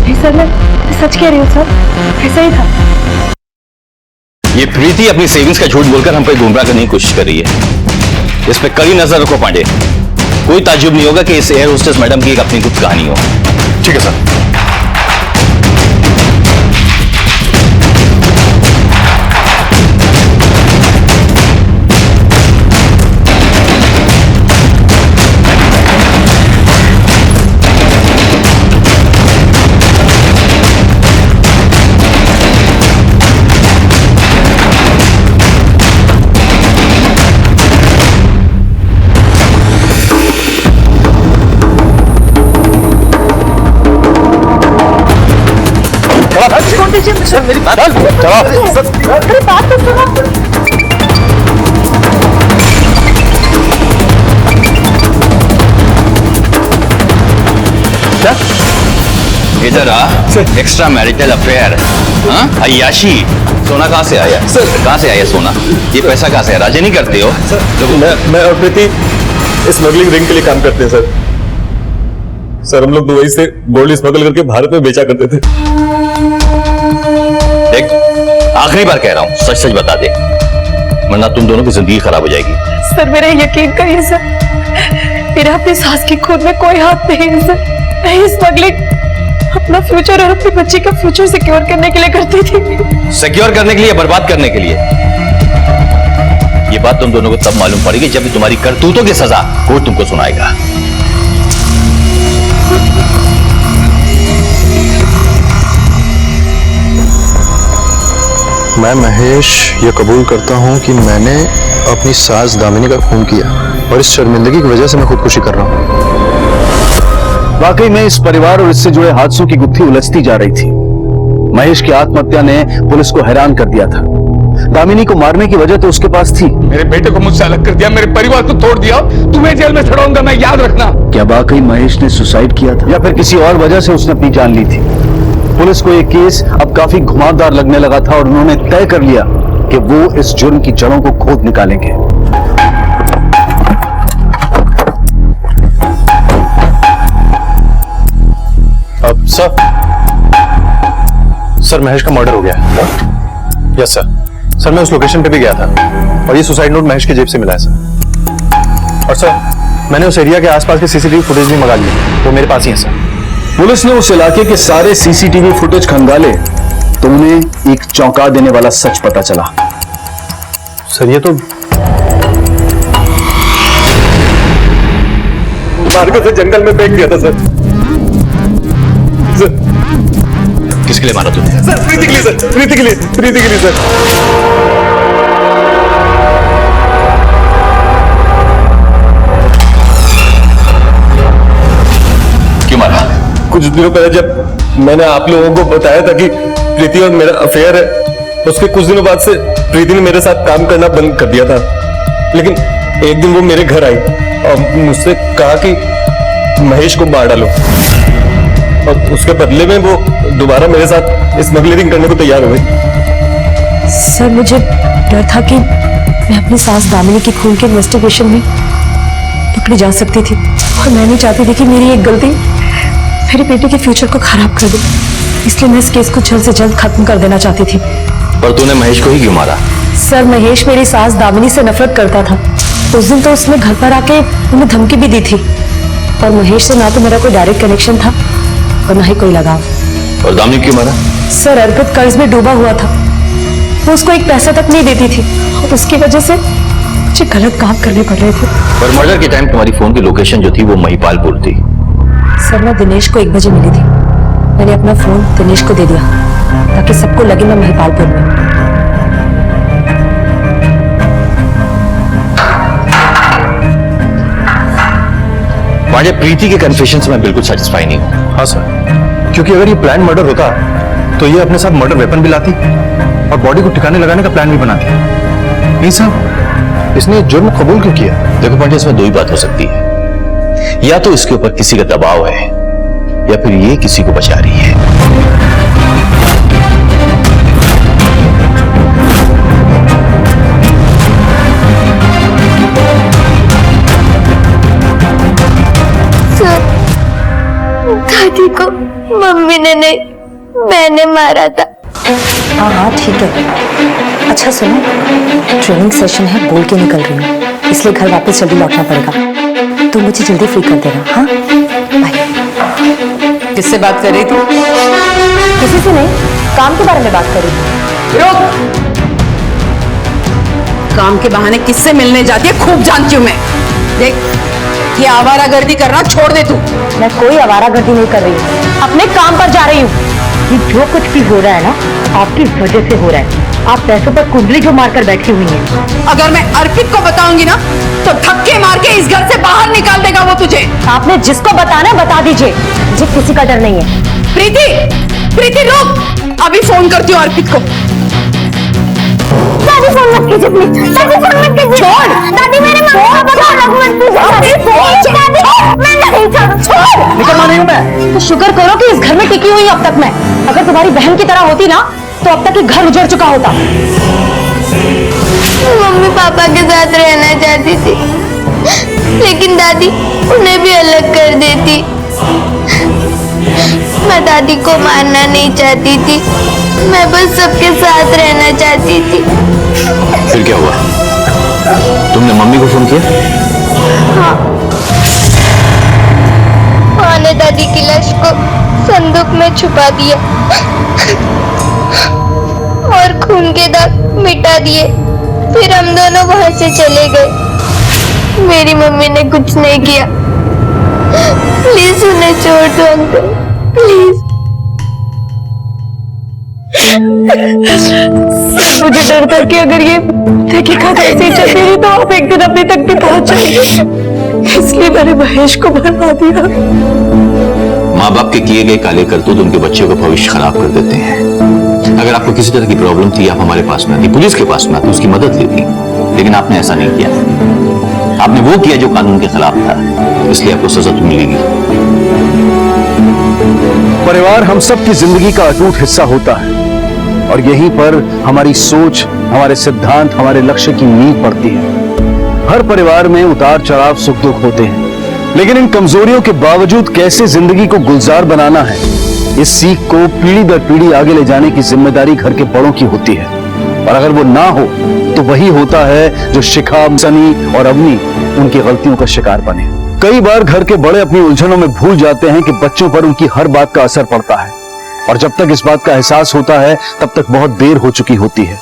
Speaker 4: नहीं सर, मैं सच कह रही हूँ सर, ऐसा ही था।
Speaker 8: ये प्रीति अपनी सेविंग्स का झूठ बोलकर हम पे गुमराह करने की कोशिश कर रही है। इस पे कड़ी नजर रखो पांडे, कोई ताज्जुब नहीं होगा कि इस एयर होस्टेस मैडम की एक अपनी कुछ कहानी हो।
Speaker 9: ठीक है सर।
Speaker 6: अरे बात तो सुनो।
Speaker 8: इधर आ, एक्स्ट्रा मैरिटल अफेयर, हाँ? अय्याशी। सोना कहाँ से आया? सर कहाँ से आया सोना? ये पैसा कहाँ से आया? राजे नहीं करते हो?
Speaker 3: मैं और प्रीति स्मगलिंग रिंग के लिए काम करते हैं सर। सर हम लोग दुबई से गोल्ड स्मगल करके भारत में बेचा करते थे।
Speaker 8: देख आखिरी बार कह रहा हूँ, सच सच बता दे, वरना तुम दोनों की जिंदगी खराब हो जाएगी।
Speaker 5: सर मेरा यकीन करिए सर, मेरा अपनी सास की खुद में कोई हाथ नहीं है सर। मैं ये स्मगलिंग अपना फ्यूचर और अपनी बच्ची का फ्यूचर सिक्योर करने के लिए करती थी।
Speaker 8: सिक्योर करने के लिए, बर्बाद करने के लिए? ये बात तुम दोनों को तब मालूम पड़ेगी जब तुम्हारी करतूतों की सजा कोर्ट तुमको सुनाएगा।
Speaker 14: मैं महेश ये कबूल करता हूं कि मैंने अपनी सास दामिनी का खून किया और इस शर्मिंदगी की वजह से मैं खुदकुशी कर रहा हूं।
Speaker 1: वाकई में इस परिवार और इससे जुड़े हादसों की गुत्थी उलझती जा रही थी। महेश की आत्महत्या ने पुलिस को हैरान कर दिया था। दामिनी को मारने की वजह तो उसके पास थी।
Speaker 13: मेरे बेटे को मुझसे अलग कर दिया, मेरे परिवार को तोड़ दिया, तुम्हें जेल में चढ़ाऊंगा मैं, याद रखना।
Speaker 1: क्या वाकई महेश ने सुसाइड किया था या फिर किसी और वजह से उसने अपनी जान ली थी? पुलिस को यह केस अब काफी घुमावदार लगने लगा था और उन्होंने तय कर लिया कि वो इस जुर्म की जड़ों को खोद निकालेंगे।
Speaker 14: अब सर महेश का मर्डर हो गया। यस सर मैं उस लोकेशन पे भी गया था और ये सुसाइड नोट महेश की जेब से मिला है सर। और सर मैंने उस एरिया के आसपास के सीसीटीवी फुटेज भी मंगा लिए, वो मेरे पास ही है सर।
Speaker 1: पुलिस ने उस इलाके के सारे सीसीटीवी फुटेज खंगाले तो उन्हें एक चौंका देने वाला सच पता चला।
Speaker 14: सर ये तो
Speaker 3: मार्को से जंगल में फेंक दिया था सर।
Speaker 8: किसके लिए मारा तुमने?
Speaker 3: सर प्रीति के लिए सर, प्रीति के लिए, प्रीति के लिए सर।
Speaker 8: क्यों मारा?
Speaker 3: कुछ दिनों पहले जब मैंने आप लोगों को बताया था कि प्रीति और मेरा अफेयर है, उसके कुछ दिनों बाद से प्रीति ने मेरे साथ काम करना बंद कर दिया था। लेकिन एक दिन वो मेरे घर आई और मुझसे कहा कि महेश को मार डालो, और उसके बदले में वो दोबारा मेरे साथ स्मगलिंग करने को तैयार हो गई।
Speaker 6: सर मुझे डर था कि मैं अपनी सास दामिनी की खून के इन्वेस्टिगेशन में पकड़ी जा सकती थी और मैं नहीं चाहती थी कि मेरी एक गलती मेरे बेटे के फ्यूचर को खराब कर दे। इसलिए मैं इस केस को जल्द से जल्द खत्म कर देना चाहती थी।
Speaker 8: पर तूने महेश को ही क्यों मारा?
Speaker 6: सर महेश मेरी सास दामिनी से नफरत करता था। उस दिन तो उसने घर पर आके उन्हें धमकी भी दी थी और महेश से ना तो मेरा कोई डायरेक्ट कनेक्शन था और ना ही कोई लगाव।
Speaker 8: और दामिनी क्यों मारा?
Speaker 6: सर अर्पित कर्ज में डूबा हुआ था, वो उसको एक पैसा तक नहीं देती थी और उसकी वजह से मुझे गलत काम करने पड़ रहे थे।
Speaker 8: पर मर्डर के टाइम तुम्हारी फोन की लोकेशन जो थी वो महिपालपुर थी।
Speaker 6: सर मैं दिनेश को 1 बजे मिली थी। मैंने अपना फोन दिनेश को दे दिया ताकि सबको लगे मैं महिपालपुर में।
Speaker 8: मुझे प्रीति के कन्फेशन से मैं बिल्कुल सेटिस्फाई नहीं हूं।
Speaker 14: हाँ सर, क्योंकि अगर ये प्लान मर्डर होता तो ये अपने साथ मर्डर वेपन भी लाती और बॉडी को ठिकाने लगाने का प्लान भी बनाती। नहीं साहब, इसने जुर्म कबूल क्यों किया?
Speaker 8: देखो पंडित, इसमें 2 ही बात हो सकती है, या तो इसके ऊपर किसी का दबाव है या फिर ये किसी को बचा रही है।
Speaker 11: दादी को मम्मी ने नहीं, मैंने मारा था।
Speaker 6: हाँ हाँ ठीक है। अच्छा सुनो, ट्रेनिंग सेशन है, बोल के निकल रही हूँ, इसलिए घर वापस जल्दी लौटना पड़ेगा। तुम मुझे जल्दी फ्री कर देना। हाँ बाय।
Speaker 7: किससे बात कर रही थी?
Speaker 6: किसी से नहीं, काम के बारे में बात कर रही थी।
Speaker 7: रुक! काम के बहाने किससे मिलने जाती है खूब जानती हूँ मैं। देख ये आवारागर्दी करना छोड़ दे तू।
Speaker 6: मैं कोई आवारागर्दी नहीं कर रही हूँ, अपने काम पर जा रही हूँ। ये जो कुछ भी हो रहा है ना, आपकी वजह से हो रहा है। आप पैसों पर कुंडली जो मारकर बैठी हुई हैं।
Speaker 7: अगर मैं अर्पित को बताऊंगी ना तो धक्के मार के इस घर से बाहर निकाल देगा वो तुझे।
Speaker 6: आपने जिसको बताना बता दीजिए, मुझे किसी का डर नहीं है।
Speaker 7: प्रीति, प्रीति रुक!
Speaker 10: अभी फोन करती हूँ अर्पित को।
Speaker 11: दादी फोन मत कीजिए प्लीज, दादी फोन मत कीजिए। छोड़ दादी, मेरे मम्मी पापा को अलग मत कीजिए। दादी मैं नहीं छोड़।
Speaker 2: निकलना नहीं हूं मैं।
Speaker 6: तो शुक्र करो कि इस घर में टिकी हुई अब तक मैं। अगर तुम्हारी बहन की तरह होती ना तो अब तक ये घर उजड़ चुका होता।
Speaker 11: मम्मी पापा के साथ रहना चाहती थी, लेकिन दादी उन्हें भी अलग कर देती। मैं दादी को मारना नहीं चाहती थी, मैं बस सबके साथ रहना चाहती थी।
Speaker 8: फिर क्या हुआ? तुमने मम्मी को फोन किया?
Speaker 11: हाँ, माँ ने दादी की लाश को संदूक में छुपा दिया और खून के दाग मिटा दिए। फिर हम दोनों वहां से चले गए। मेरी मम्मी ने कुछ नहीं किया। प्लीज उन्हें छोड़ दो अंकल, प्लीज।
Speaker 6: मुझे डर था कि अगर ये तहकीकात ऐसे चलती रही तो आप एक दिन अपने तक भी पहुंच जाएंगे, इसलिए मैंने महेश को भरवा दिया।
Speaker 8: माँ बाप के किए गए काले करतूत उनके बच्चों का भविष्य खराब कर देते हैं। अगर आपको किसी तरह की प्रॉब्लम थी, आप हमारे पास में आती, पुलिस के पास में आती, उसकी मदद लेती, लेकिन आपने ऐसा नहीं किया। आपने वो किया जो कानून के खिलाफ था, इसलिए आपको सजा तो मिलेगी।
Speaker 1: परिवार हम सब की जिंदगी का अटूट हिस्सा होता है और यहीं पर हमारी सोच, हमारे सिद्धांत, हमारे लक्ष्य की नींव पड़ती है। हर परिवार में उतार चढ़ाव, सुख दुख होते हैं, लेकिन इन कमजोरियों के बावजूद कैसे जिंदगी को गुलजार बनाना है, इस सीख को पीढ़ी दर पीढ़ी आगे ले जाने की जिम्मेदारी घर के बड़ों की होती है। और अगर वो ना हो तो वही होता है जो शिखा, सनी और अवनी उनकी गलतियों का शिकार बने। कई बार घर के बड़े अपनी उलझनों में भूल जाते हैं कि बच्चों पर उनकी हर बात का असर पड़ता है, और जब तक इस बात का एहसास होता है तब तक बहुत देर हो चुकी होती है।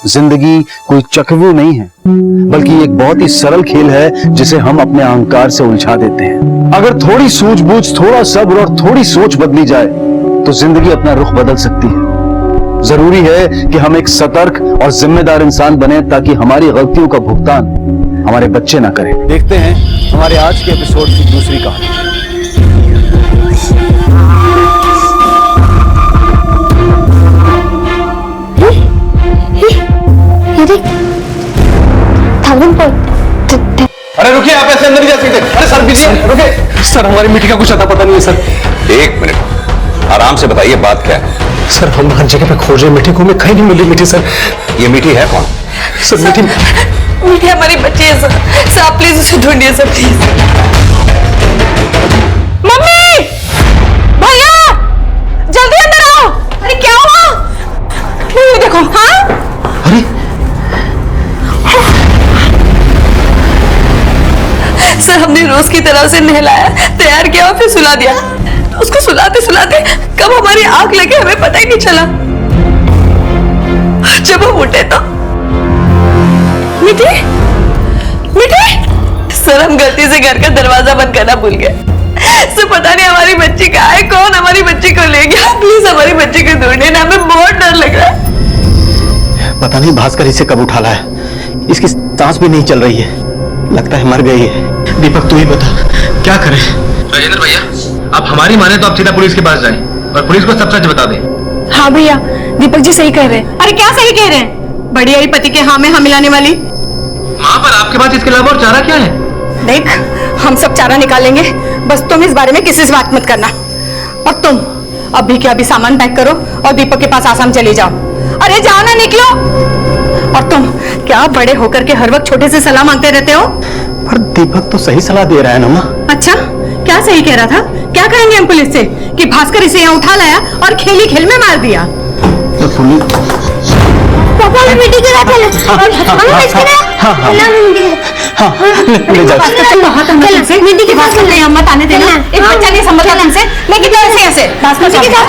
Speaker 1: जिंदगी कोई चक्रव्यूह नहीं है, बल्कि एक बहुत ही सरल खेल है जिसे हम अपने अहंकार से उलझा देते हैं। अगर थोड़ी सूझबूझ, थोड़ा सब्र और थोड़ी सोच बदली जाए तो जिंदगी अपना रुख बदल सकती है। जरूरी है कि हम एक सतर्क और जिम्मेदार इंसान बने ताकि हमारी गलतियों का भुगतान हमारे बच्चे ना करें। देखते हैं हमारे आज के एपिसोड की दूसरी कहानी।
Speaker 14: अरे रुकिए, आप ऐसे अंदर नहीं जा सकते। अरे सर बिजी है, रुकिए। सर हमारी मीटिंग का कुछ अता पता नहीं है सर।
Speaker 8: एक मिनट, आराम से बताइए बात क्या है।
Speaker 14: सर हम हर जगह पे खोज रहे मीठी को, हमें कहीं नहीं मिली मीठी। सर
Speaker 8: ये मीठी है कौन?
Speaker 14: सर मीठी
Speaker 10: हमारी बच्ची है सर। आप प्लीज उसे ढूंढिए सर, प्लीज। मम्मी, भैया, जल्दी अंदर आओ। अरे क्या हुआ? नहीं देखो। हाँ सर, हमने रोज की तरह से नहलाया, तैयार किया और फिर सुला दिया। उसको सुलाते सुलाते कब हमारी आंख लगे हमें पता ही नहीं चला। जब हम उठे तो मीठी, मीठी। सर हम गलती से घर का दरवाजा बंद करना भूल गए। सर पता नहीं हमारी बच्ची कहाँ है, कौन हमारी बच्ची को ले गया। प्लीज हमारी बच्ची को ढूंढने ना, हमें बहुत डर लग रहा है।
Speaker 2: पता नहीं भास्कर इसे कब उठा लाया, इसकी सांस भी नहीं चल रही है, लगता है मर गई है। दीपक तू ही बता क्या करें।
Speaker 12: राजेंद्र भैया, आप हमारी माने तो आप सीधा पुलिस के पास जाएं और पुलिस को सब सच बता दें।
Speaker 5: हाँ भैया, दीपक जी सही कह रहे हैं।
Speaker 10: अरे क्या सही कह रहे हैं? बड़ी आई पति के हाँ में हाँ मिलाने वाली।
Speaker 12: माँ, पर आपके पास इसके अलावा और चारा क्या है?
Speaker 10: देख, हम सब चारा निकालेंगे, बस तुम इस बारे में किसी से बात मत करना। और तुम अभी के अभी सामान पैक करो और दीपक के पास आसाम चले जाओ। अरे जाओ ना, निकलो। और तुम क्या बड़े होकर के हर वक्त छोटे से सलाह मांगते रहते हो?
Speaker 2: पर दीपक तो सही सलाह दे रहा है ना माँ।
Speaker 10: अच्छा, क्या सही कह रहा था? क्या कहेंगे हम पुलिस से कि भास्कर इसे यहाँ उठा लाया और खेली खेल में मार दिया?
Speaker 2: तो पुलिस
Speaker 11: पापा मैं मीटिंग के साथ
Speaker 2: ले जाओ।
Speaker 10: मीटिंग के पास चलते हैं, मत आने देना। एक बच्चा नहीं संभलता तुमसे, लेकिन ऐसे ऐसे भास्कर के साथ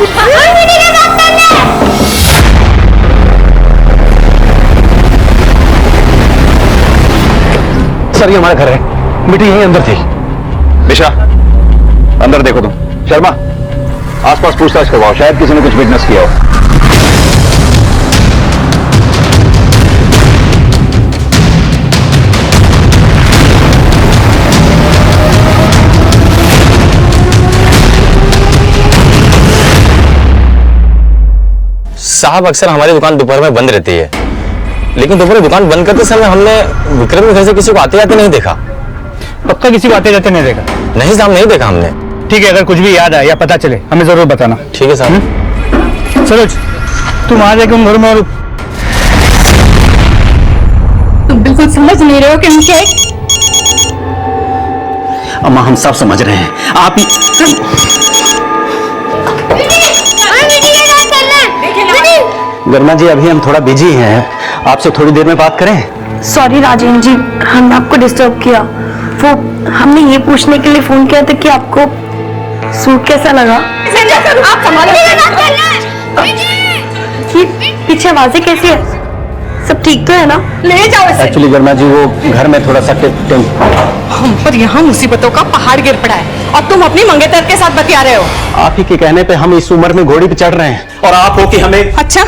Speaker 1: सर ये हमारा घर है, मीटिंग यहीं अंदर थी।
Speaker 8: दिशा, अंदर देखो तुम। शर्मा, आसपास पूछताछ करवाओ, शायद किसी ने कुछ विटनेस किया हो।
Speaker 12: साहब अक्सर हमारी दुकान दोपहर में बंद रहती है, लेकिन दोपहर दुकान बंद करते समय हमने विक्रम के घर से किसी को आते जाते नहीं देखा।
Speaker 9: पक्का किसी को आते जाते नहीं देखा?
Speaker 12: नहीं साहब, नहीं देखा हमने।
Speaker 9: ठीक है, अगर कुछ भी याद आए या पता चले हमें जरूर बताना।
Speaker 12: ठीक है साहब।
Speaker 9: सरोज, तुम आ जाके उन घरों में और
Speaker 4: तुम बिल्कुल समझ नहीं रहे हो कि हम क्या है?
Speaker 2: अम्मा हम सब समझ रहे हैं, आप ही गर्मा जी अभी हम थोड़ा बिजी हैं, आपसे थोड़ी देर में बात करें?
Speaker 11: सॉरी राजेंद्र जी, हमने आपको डिस्टर्ब किया। वो हमने ये पूछने के लिए फोन किया था कि आपको सूट कैसा लगा। आप ये पीछे आवाजें कैसी है? सब ठीक तो है ना? ले जाओ इसे।
Speaker 2: एक्चुअली गर्मा जी वो घर में थोड़ा सा
Speaker 10: हम पर यहाँ मुसीबतों का पहाड़ गिर पड़ा है और तुम अपनी मंगेतर के साथ बतिया रहे हो।
Speaker 2: आप ही के कहने पे हम इस उम्र में घोड़ी पे चढ़ रहे हैं और आप हो कि हमें।
Speaker 10: अच्छा,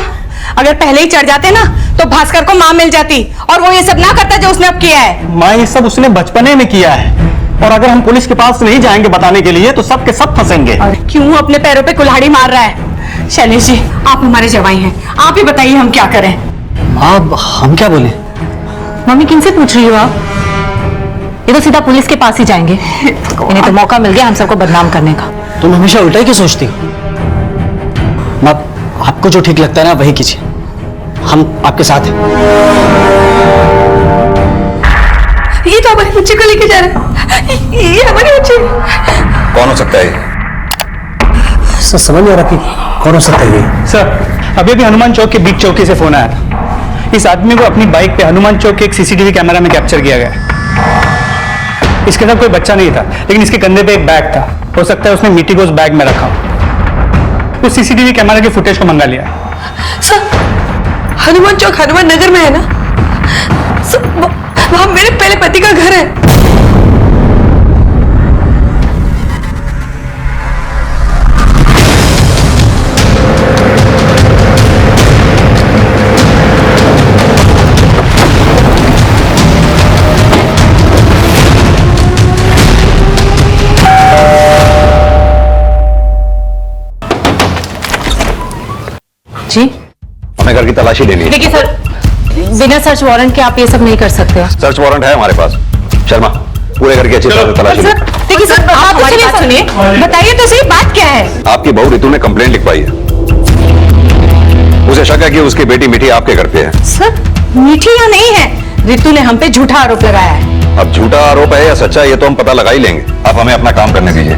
Speaker 10: अगर पहले ही चढ़ जाते ना तो भास्कर को मां मिल जाती और वो ये सब ना करता जो उसने अब किया है।
Speaker 2: माँ ये सब उसने बचपने में किया है, और अगर हम पुलिस के पास नहीं जाएंगे बताने के लिए तो सब के सब फंसेंगे।
Speaker 10: क्यों अपने पैरों पे कुल्हाड़ी मार रहा है? शैलेश जी, आप हमारे जवाई हैं, आप ही बताइए हम क्या करें।
Speaker 2: अब हम क्या बोले?
Speaker 6: मम्मी किनसे पूछ रही हो आप? ये तो सीधा पुलिस के पास ही जाएंगे। इन्हें तो मौका मिल गया हम सबको बदनाम करने का।
Speaker 2: तुम हमेशा उल्टा ही क्यों सोचती हो? माँ, आपको जो ठीक लगता है ना वही कीजिए, हम आपके साथ हैं।
Speaker 10: ये तो हमारी बच्ची को लेके जा रहा है, ये हमारी बच्ची।
Speaker 14: कौन हो सकता है?
Speaker 2: सर समझ नहीं आ रहा कि कौन हो सकता है ये।
Speaker 9: सर अभी हनुमान चौक के बीच चौकी से फोन आया था। इस आदमी को अपनी बाइक पे हनुमान चौक के एक सीसीटीवी कैमरा में कैप्चर किया गया। इसके साथ कोई बच्चा नहीं था, लेकिन इसके कंधे पे एक बैग था। हो सकता है उसने मीठी को उस बैग में रखा। उस सीसीटीवी कैमरा के फुटेज को मंगा लिया।
Speaker 10: सर, हनुमान चौक हनुमान नगर में है ना? सर, वहां मेरे पहले पति का घर है।
Speaker 6: जी
Speaker 14: हमें घर की तलाशी लेनी है।
Speaker 6: देखिए सर, बिना सर्च वारंट के आप ये सब नहीं कर सकते।
Speaker 14: सर्च वारंट है हमारे पास। शर्मा, पूरे घर की अच्छी तरह से तलाशी ली।
Speaker 10: देखिए सर, आप हमारी बात सुनिए, बताइए तो सही बात क्या है।
Speaker 14: आपकी बहू रितु ने कंप्लेंट लिखवाई है। उसे शक है कि उसकी बेटी मीठी आपके घर पे है।
Speaker 10: सर, मीठी यहाँ नहीं है, रितु ने हम पे झूठा आरोप लगाया है।
Speaker 14: अब झूठा आरोप है या सच्चा, ये तो हम पता लगा ही लेंगे। आप हमें अपना काम करने दीजिए।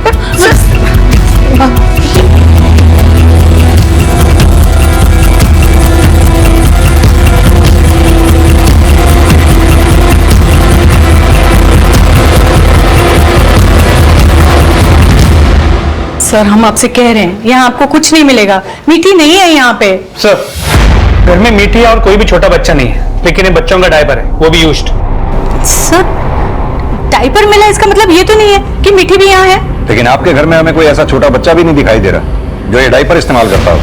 Speaker 10: सर, हम आपसे कह रहे हैं, यहाँ आपको कुछ नहीं मिलेगा। मीठी नहीं है यहाँ पे।
Speaker 9: सर, घर में मीठी और कोई भी छोटा बच्चा नहीं है, लेकिन ये बच्चों का डायपर है, वो भी यूज्ड।
Speaker 10: सर, डायपर मिला इसका मतलब ये तो नहीं है कि मीठी भी यहाँ है।
Speaker 14: लेकिन आपके घर में हमें कोई ऐसा छोटा बच्चा भी नहीं दिखाई दे रहा जो ये डायपर इस्तेमाल करता हो।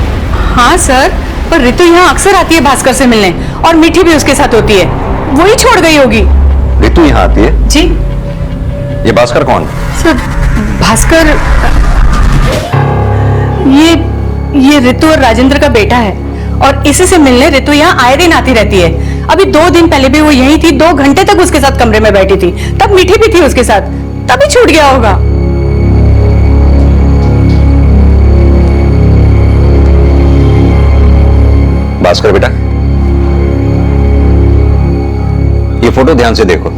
Speaker 10: हाँ सर, पर रितु यहाँ अक्सर आती है भास्कर से मिलने, और मीठी भी उसके साथ होती है। वही छोड़ गई होगी।
Speaker 14: रितु यहाँ आती है?
Speaker 10: जी।
Speaker 14: ये भास्कर कौन?
Speaker 10: सर, भास्कर ये रितु और राजेंद्र का बेटा है, और इसी से मिलने रितु यहाँ आए दिन आती रहती है। अभी 2 दिन पहले भी वो यही थी, 2 घंटे तक उसके साथ कमरे में बैठी थी। तब मीठी भी थी उसके साथ, तभी छूट गया होगा।
Speaker 14: भास्कर बेटा, ये फोटो ध्यान से देखो।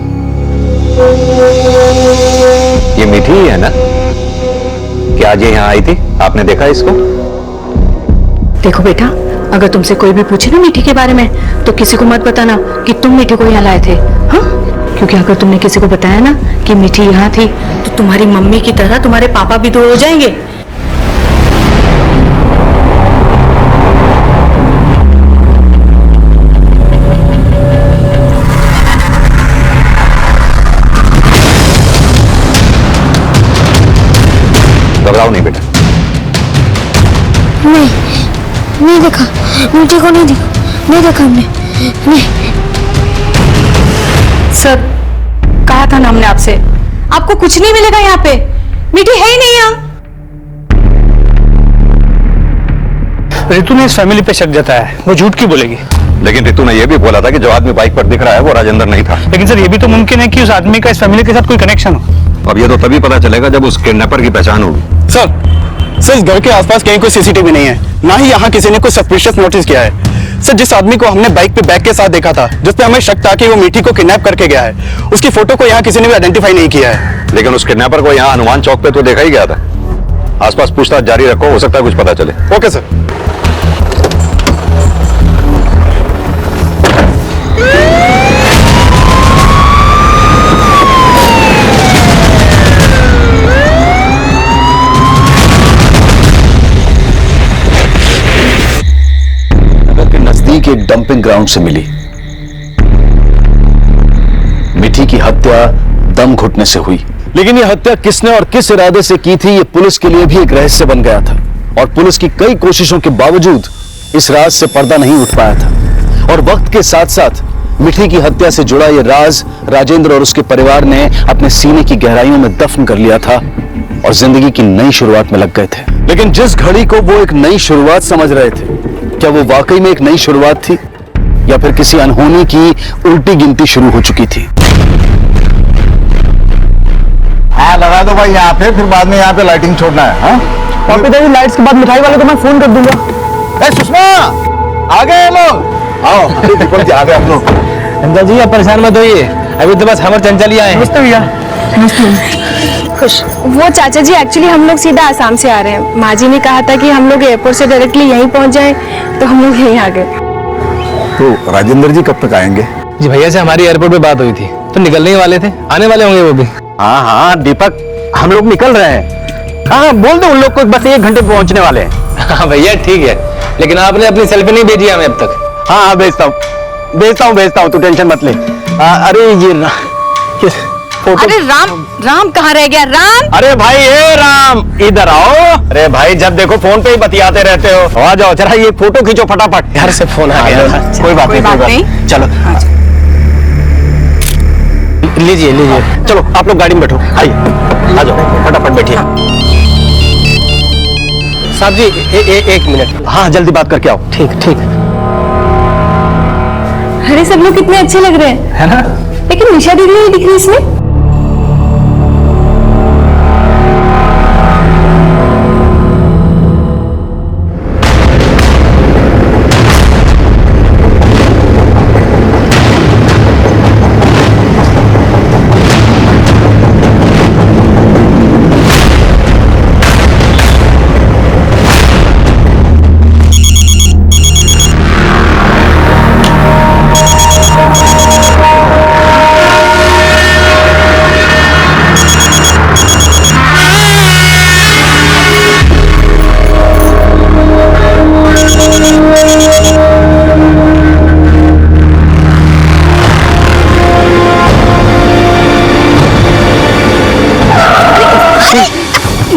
Speaker 14: ये मीठी ही है ना? क्या आज ये यहाँ आई थी? आपने देखा इसको?
Speaker 6: देखो बेटा, अगर तुमसे कोई भी पूछे ना मीठी के बारे में तो किसी को मत बताना कि तुम मीठी को यहाँ लाए थे। हाँ, क्योंकि अगर तुमने किसी को बताया ना कि मीठी यहाँ थी तो तुम्हारी मम्मी की तरह तुम्हारे पापा भी दूर हो जाएंगे।
Speaker 14: घबराओ नहीं बेटा।
Speaker 11: नहीं देखा, मीठी को नहीं देखा हमने। नहीं।
Speaker 10: सर, कहा था ना हमने आपसे, आपको कुछ नहीं मिलेगा यहाँ पे। मीठी है ही नहीं यहाँ।
Speaker 9: रितु ने इस फैमिली पे शक जताया है, वो झूठ क्यों बोलेगी?
Speaker 14: लेकिन रितु ने यह भी बोला था कि जो आदमी बाइक पर दिख रहा है वो राजेंद्र नहीं था।
Speaker 9: लेकिन सर ये भी तो मुमकिन है कि उस आदमी का इस फैमिली के साथ कोई कनेक्शन हो।
Speaker 14: अब ये तो तभी पता चलेगा जब उस किडनैपर की पहचान होगी।
Speaker 2: सर इस घर के आसपास कहीं कोई सीसीटीवी नहीं है, ना ही यहाँ किसी ने कोई सस्पिशियस नोटिस किया है। सर जिस आदमी को हमने बाइक पे बैग के साथ देखा था, जिस पे हमें शक था कि वो मीठी को किडनैप करके गया है, उसकी फोटो को यहाँ किसी ने भी आइडेंटिफाई नहीं किया है।
Speaker 14: लेकिन उस किडनैपर को यहाँ हनुमान चौक पे तो देखा ही गया था। आसपास पूछताछ जारी रखो, हो सकता है कुछ पता चले।
Speaker 2: Okay sir.
Speaker 1: नजदीक एक डंपिंग ग्राउंड से मिली। मिठी की हत्या दम घुटने से हुई, लेकिन यह हत्या किसने और किस इरादे से की थी, यह पुलिस के लिए भी एक रहस्य बन गया था। और पुलिस की कई कोशिशों के बावजूद इस राज से पर्दा नहीं उठ पाया था। और वक्त के साथ साथ मिठी की हत्या से जुड़ा यह राज राजेंद्र और उसके परिवार ने अपने सीने की गहराइयों में दफन कर लिया था और जिंदगी की नई शुरुआत में लग गए थे। लेकिन जिस घड़ी को वो एक नई शुरुआत समझ रहे थे, क्या वो वाकई में एक नई शुरुआत थी या फिर किसी अनहोनी की उल्टी गिनती शुरू हो चुकी थी?
Speaker 15: हाँ लगा दो भाई यहाँ पे, फिर बाद में यहाँ पे लाइटिंग छोड़ना है। हाँ
Speaker 5: और पिताजी लाइट्स के बाद मिठाई वाले को मैं फोन कर दूंगा।
Speaker 15: सुषमा आ गए लोग, आओ दीपक जी आ गए हम लोग।
Speaker 12: अंकल जी आप परेशान मत होइए, अभी तो बस हमर चंचल ही आए हैं।
Speaker 5: नमस्ते भैया।
Speaker 4: खुश। वो चाचा जी एक्चुअली हम लोग सीधा आसाम से आ रहे हैं। माँ जी ने कहा था कि हम लोग एयरपोर्ट से डायरेक्टली यहीं पहुंच जाएं, तो हम लोग यहीं आ गए।
Speaker 15: तो राजेंद्र जी कब तक आएंगे?
Speaker 12: जी भैया से हमारी एयरपोर्ट पे बात हुई थी, तो निकलने ही वाले थे, आने वाले होंगे वो भी।
Speaker 2: हाँ हाँ दीपक, हम लोग निकल रहे हैं। हाँ बोल दो उन लोग को, बस 1 घंटे पहुंचने वाले हैं।
Speaker 12: हाँ भैया ठीक है, लेकिन आपने अपनी सेल्फी नहीं भेजी हमें अब तक।
Speaker 2: हाँ भेजता हूँ, तू टेंशन मत ले। अरे ये फोटो।
Speaker 10: अरे राम कहाँ रह गया? राम,
Speaker 2: अरे भाई ए राम इधर आओ। अरे भाई जब देखो फोन पे ही बतियाते रहते हो, आ जाओ जरा ये फोटो खींचो फटाफट। घर से फोन आ गया। कोई बात नहीं, चलो लीजिए चलो आप लोग गाड़ी में बैठो, आइए आ जाओ फटाफट बैठिए। साहब जी 1 मिनट। हाँ जल्दी बात करके आओ। ठीक।
Speaker 4: अरे सब लोग कितने अच्छे लग रहे हैं,
Speaker 9: है ना?
Speaker 4: लेकिन निशा दीदी नहीं दिख रही इसमें।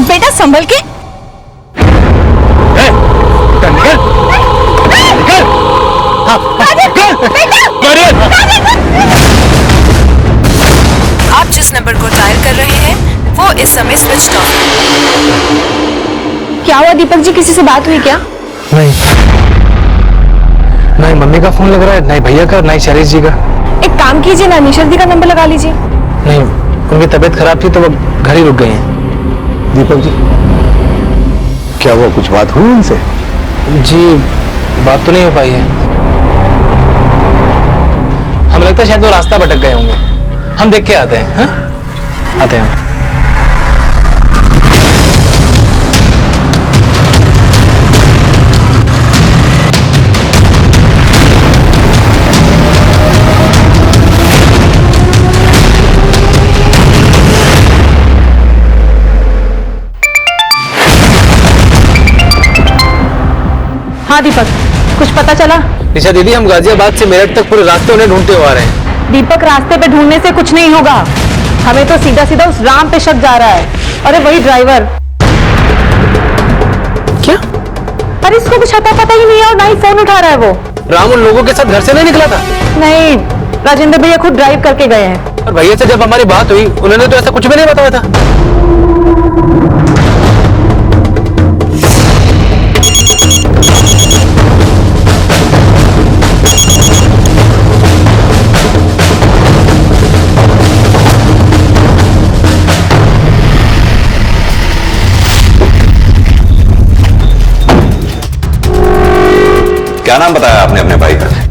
Speaker 10: बेटा संभल के।
Speaker 16: आप जिस नंबर को डायल कर रहे हैं वो इस समय स्विच ऑफ है।
Speaker 4: क्या हुआ दीपक जी, किसी से बात हुई क्या?
Speaker 12: नहीं मम्मी का फोन लग रहा है, नहीं भैया का, नहीं शरीश जी का।
Speaker 4: एक काम कीजिए ना, निशा दी का नंबर लगा लीजिए।
Speaker 12: नहीं उनकी तबीयत खराब थी तो वो घर ही रुक गए हैं।
Speaker 15: दीपक जी क्या हुआ, कुछ बात हुई उनसे?
Speaker 12: जी बात तो नहीं हो पाई है, हमें लगता है शायद वो रास्ता भटक गए होंगे। हम देख के आते हैं। हाँ? आते हैं।
Speaker 6: हाँ दीपक, कुछ पता चला?
Speaker 12: निशा दीदी हम गाजियाबाद से मेरठ तक पूरे रास्ते उन्हें ढूंढते हुए आ रहे हैं।
Speaker 6: दीपक रास्ते पे ढूंढने से कुछ नहीं होगा, हमें तो सीधा सीधा उस राम पे शक जा रहा है। अरे वही ड्राइवर।
Speaker 12: क्या?
Speaker 6: अरे इसको कुछ अता पता ही नहीं है और ना ही फोन उठा रहा है वो।
Speaker 12: राम उन लोगों के साथ घर से नहीं निकला था?
Speaker 6: नहीं, राजेंद्र भैया खुद ड्राइव करके गए हैं।
Speaker 12: और भैया से जब हमारी बात हुई उन्होंने तो ऐसा कुछ भी नहीं बताया था।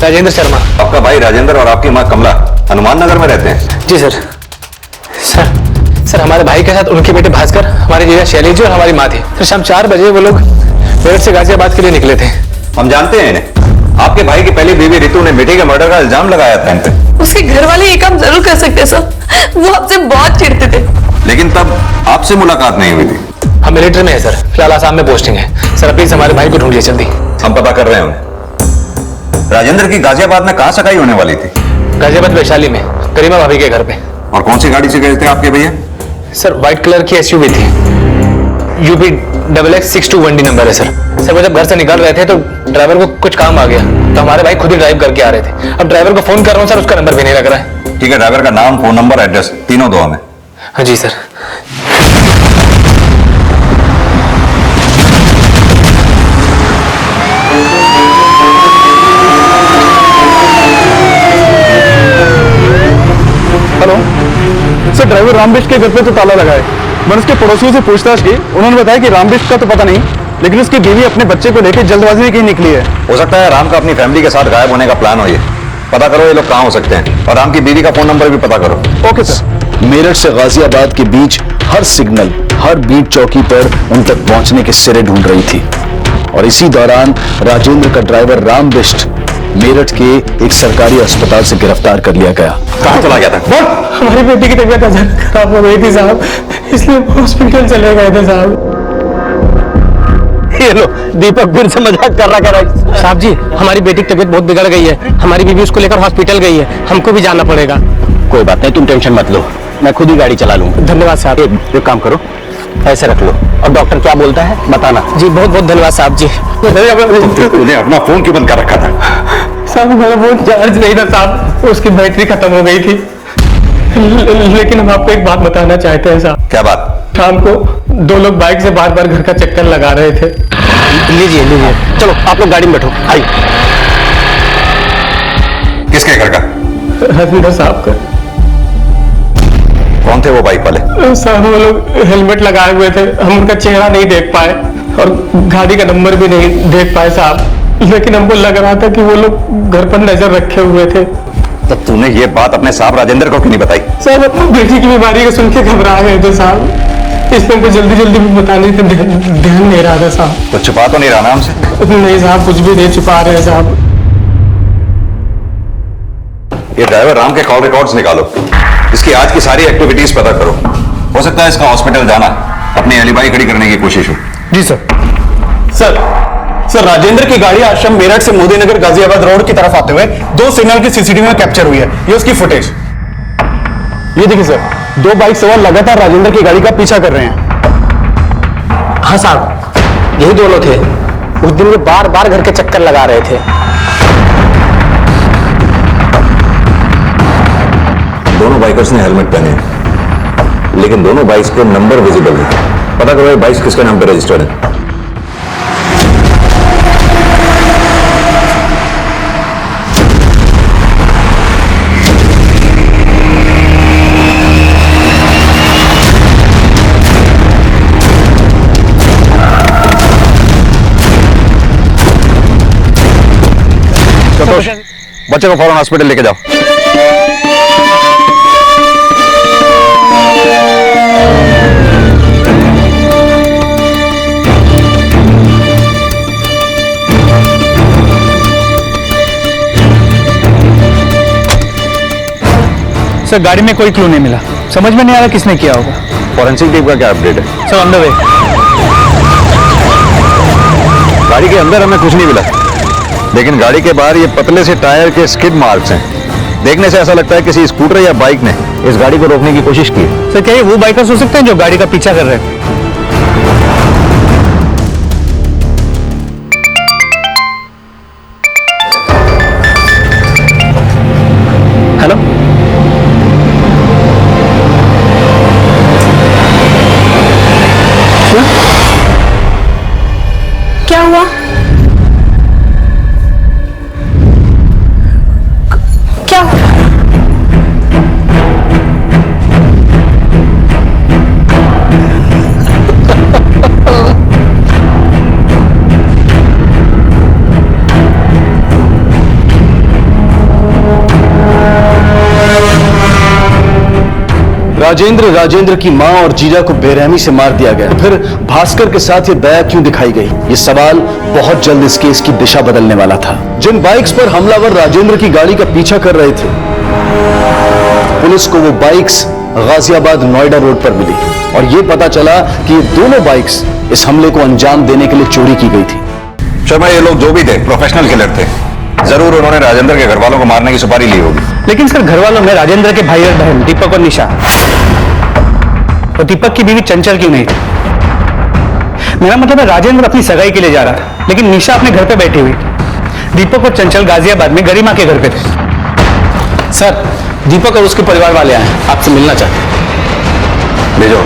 Speaker 2: राजेंद्र शर्मा।
Speaker 12: आपका भाई राजेंद्र और आपकी माँ कमला हनुमान नगर में रहते हैं?
Speaker 2: जी सर। सर हमारे भाई के साथ उनके बेटे भास्कर, हमारी जीजा शैली जी और हमारी माँ थी। सर शाम 4 बजे वो लोग मेरठ से गाजियाबाद के लिए निकले थे।
Speaker 12: हम जानते हैं इन्हें। आपके भाई की पहली बीवी रितु ने बेटे के मर्डर का इल्जाम लगाया था इन पे।
Speaker 10: उसके घर वाले ये काम जरूर कर सकते सर, वो आपसे बहुत चिढ़ते थे।
Speaker 12: लेकिन तब आपसे मुलाकात नहीं हुई थी।
Speaker 2: हम मिलिट्री में है सर, फिलहाल आसाम में पोस्टिंग है। सर प्लीज हमारे भाई को ढूंढिए जल्दी।
Speaker 12: हम पता कर रहे हैं उन्हें। राजेंद्र की गाजियाबाद में कहां सगाई होने वाली थी?
Speaker 2: गाजियाबाद वैशाली में, करीमा भाभी के घर पे।
Speaker 12: और कौन सी गाड़ी से गए थे आपके भैया?
Speaker 2: सर व्हाइट कलर की एसयूवी थी, UP XX621D नंबर है सर। सर वो जब घर से निकल रहे थे तो ड्राइवर को कुछ काम आ गया, तो हमारे भाई खुद ही ड्राइव करके आ रहे थे। अब ड्राइवर को फोन कर रहा हूँ सर, उसका नंबर भी नहीं लग रहा है।
Speaker 12: ठीक है, ड्राइवर का नाम, फोन नंबर, एड्रेस तीनों दो हमें।
Speaker 2: हाँ जी सर।
Speaker 3: हेलो सर, ड्राइवर रामबिष्ट के घर पे तो ताला लगा है। मैंने उसके पड़ोसियों से पूछताछ की, उन्होंने बताया कि रामबिष्ट का तो पता नहीं, लेकिन उसकी बीवी अपने बच्चे को लेकर जल्दबाजी में कहीं निकली है।
Speaker 12: हो सकता है राम का अपनी फैमिली के साथ गायब होने का प्लान हो। ये पता करो ये लोग कहाँ हो सकते हैं, और राम की बीवी का फोन नंबर भी पता करो।
Speaker 3: Okay sir.
Speaker 1: मेरठ से गाजियाबाद के बीच हर सिग्नल, हर बीट चौकी पर उन तक पहुंचने के सिरे ढूंढ रही थी। और इसी दौरान राजेंद्र का ड्राइवर राम बिष्ट मेरठ के एक सरकारी अस्पताल से गिरफ्तार कर लिया गया।
Speaker 12: कहाँ चला गया था?
Speaker 5: हमारी बेटी की तबीयत अचानक खराब हो गई थी साहब, इसलिए हॉस्पिटल चले गए थे साहब।
Speaker 2: ये लो, दीपक फिर से मजाक कर रहा है। साहब जी, हमारी बेटी की तबीयत बहुत बिगड़ गई है, हमारी बीवी उसको लेकर हॉस्पिटल गई है, हमको भी जाना पड़ेगा।
Speaker 1: कोई बात नहीं, तुम टेंशन मत लो, मैं खुद ही गाड़ी चला लूंगा।
Speaker 2: धन्यवाद साहब।
Speaker 1: एक काम करो, ऐसे रख लो, और डॉक्टर क्या बोलता है बताना।
Speaker 2: जी बहुत बहुत धन्यवाद साहब जी।
Speaker 12: तूने अपना फोन क्यों बंद कर रखा था?
Speaker 5: साहब हमारा फोन चार्ज नहीं था साहब, उसकी बैटरी खत्म हो गई थी। लेकिन हम आपको एक बात बताना चाहते हैं साहब।
Speaker 12: क्या बात?
Speaker 5: शाम को 2 लोग बाइक से बार बार घर का चक्कर लगा रहे थे।
Speaker 2: लीजिए लीजिए, चलो आप लोग गाड़ी में बैठो। आइए।
Speaker 12: किसके घर का?
Speaker 5: हसमुल्ला साहब का।
Speaker 12: कौन थे वो बाइक वाले?
Speaker 5: साहब वो लोग हेलमेट लगाए हुए थे, हम उनका चेहरा नहीं देख पाए और गाड़ी का नंबर भी नहीं देख पाए साहब, लेकिन हमको लग रहा था कि वो लोग घर पर नजर रखे हुए थे।
Speaker 12: तब तूने ये बात अपने साहब राजेंद्र को क्यों नहीं बताई?
Speaker 5: साहब अपनी बेटी की बीमारी को सुन के घबरा गए थे साहब, इसमें हमको जल्दी जल्दी बताने से ध्यान नहीं रहा था साहब।
Speaker 12: तो छुपा तो नहीं रहा ना हमसे?
Speaker 5: नहीं साहब, कुछ भी नहीं छुपा रहे साहब।
Speaker 12: ये ड्राइवर राम के कॉल रिकॉर्ड्स निकालो, इसकी आज की सारी एक्टिविटीज पता करो। हो सकता है इसका हॉस्पिटल जाना अपनी एलिबाई खड़ी करने की कोशिश हो।
Speaker 2: जी सर। सर राजेंद्र की गाड़ी आश्रम मेरठ से मोदी नगर गाजियाबाद रोड की तरफ आते हुए 2 सिग्नल की सीसीटीवी में कैप्चर हुई है। ये उसकी फुटेज।
Speaker 3: ये देखिए सर, 2 बाइक सवार लगातार राजेंद्र की गाड़ी का पीछा कर रहे हैं।
Speaker 2: हाँ साहब, यही दोनों थे। उस दिन वे बार बार घर के चक्कर लगा रहे थे।
Speaker 12: दोनों बाइकर्स ने हेलमेट पहने हैं, लेकिन दोनों बाइक्स के नंबर विजिबल नहीं। पता करो ये बाइक्स किसके नाम पे रजिस्टर्ड है। बच्चे को फौरन हॉस्पिटल लेके जाओ।
Speaker 9: सर गाड़ी में कोई क्लू नहीं मिला, समझ में नहीं आ रहा किसने किया होगा।
Speaker 12: फॉरेंसिक टीम का क्या अपडेट है?
Speaker 9: Sir on the way.
Speaker 12: गाड़ी के अंदर हमें कुछ नहीं मिला, लेकिन गाड़ी के बाहर ये पतले से टायर के स्किड मार्क्स हैं। देखने से ऐसा लगता है किसी स्कूटर या बाइक ने इस गाड़ी को रोकने की कोशिश की है।
Speaker 9: सर क्या ये वो बाइकर्स हो सकते हैं जो गाड़ी का पीछा कर रहे थे?
Speaker 2: हेलो,
Speaker 10: क्या हुआ? क्या
Speaker 1: राजेंद्र की मां और जीजा को बेरहमी से मार दिया गया, फिर भास्कर के साथ ये दया क्यों दिखाई गई? ये सवाल बहुत जल्द इस केस की दिशा बदलने वाला था। जिन बाइक्स पर हमलावर राजेंद्र की गाड़ी का पीछा कर रहे थे, पुलिस को वो बाइक्स गाजियाबाद नोएडा रोड पर मिली और ये पता चला कि ये दोनों बाइक्स इस हमले को अंजाम देने के लिए चोरी की गई थी।
Speaker 12: शर्मा, ये लोग जो भी थे प्रोफेशनल किलर थे। जरूर उन्होंने राजेंद्र के घर वालों को मारने की सुपारी ली होगी।
Speaker 9: लेकिन सर घर वालों में राजेंद्र के भाई और बहन दीपक और निशा और दीपक की बीवी चंचल क्यों नहीं थी? मेरा मतलब है राजेंद्र अपनी सगाई के लिए जा रहा था, लेकिन निशा अपने घर पे बैठी हुई। दीपक और चंचल गाजियाबाद में गरिमा के घर पे थे।
Speaker 2: सर, दीपक और उसके परिवार वाले आए हैं, आपसे मिलना चाहते हैं।
Speaker 12: भेजो।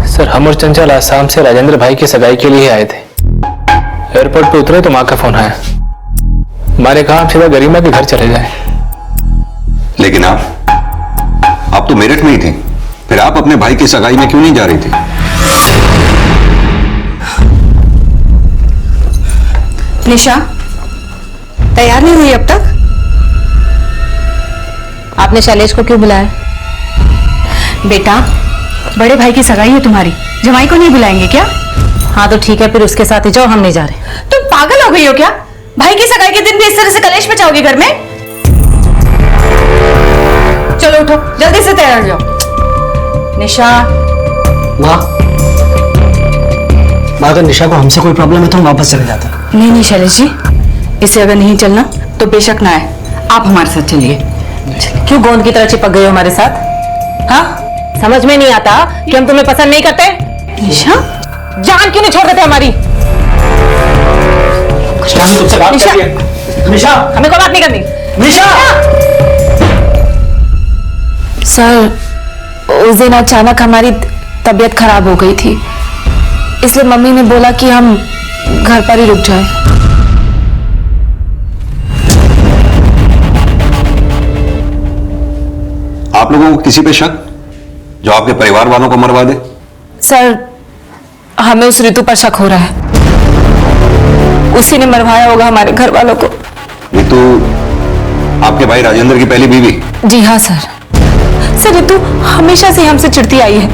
Speaker 17: सर, हम और चंचल आसाम से राजेंद्र भाई की सगाई के लिए आए थे। एयरपोर्ट पे उतरे तो माँ का फोन आया। माँ ने कहा आप सीधा गरिमा के घर चले जाएं।
Speaker 12: लेकिन आप तो मेरठ में ही थे, फिर आप अपने भाई की सगाई में क्यों नहीं जा रही थी?
Speaker 10: निशा तैयार नहीं हुई अब तक? आपने शैलेश को क्यों बुलाया? बेटा, बड़े भाई की सगाई है तुम्हारी, जमाई को नहीं बुलाएंगे क्या? हाँ तो ठीक है, फिर उसके साथ ही जाओ, हम नहीं जा रहे। तुम पागल हो गई हो क्या? भाई की सगाई के दिन भी इस तरह से कलेश मचाओगे घर में? चलो उठो, जल्दी से तैयार हो जाओ। निशा।
Speaker 5: माँ अगर निशा को हमसे कोई प्रॉब्लम है तो हम वापस चले जाते हैं।
Speaker 10: नहीं नहीं शैलेश जी, इससे अगर नहीं चलना तो बेशक ना आए, आप हमारे साथ चलिए। क्यों गोंद की तरह चिपक गए हो हमारे साथ? हाँ, समझ में नहीं आता कि हम तुम्हें पसंद नहीं करते? निशा, जान क्यों नहीं छोड़ देते हमारी?
Speaker 5: तुमसे बात
Speaker 10: निशा,
Speaker 5: निशा,
Speaker 10: हमें कोई बात नहीं करनी।
Speaker 5: निशा!
Speaker 4: सर, उस दिन अचानक हमारी तबीयत खराब हो गई थी, इसलिए मम्मी ने बोला कि हम घर पर ही रुक जाएं।
Speaker 12: आप लोगों को किसी पे शक जो आपके परिवार वालों को मरवा दे?
Speaker 4: सर, हमें उस ऋतु पर शक हो रहा है, उसी ने मरवाया होगा हमारे घर वालों को।
Speaker 12: ऋतु आपके भाई राजेंद्र की पहली बीवी?
Speaker 4: जी हाँ सर। सर, ऋतु हमेशा से हमसे चिढ़ती आई है,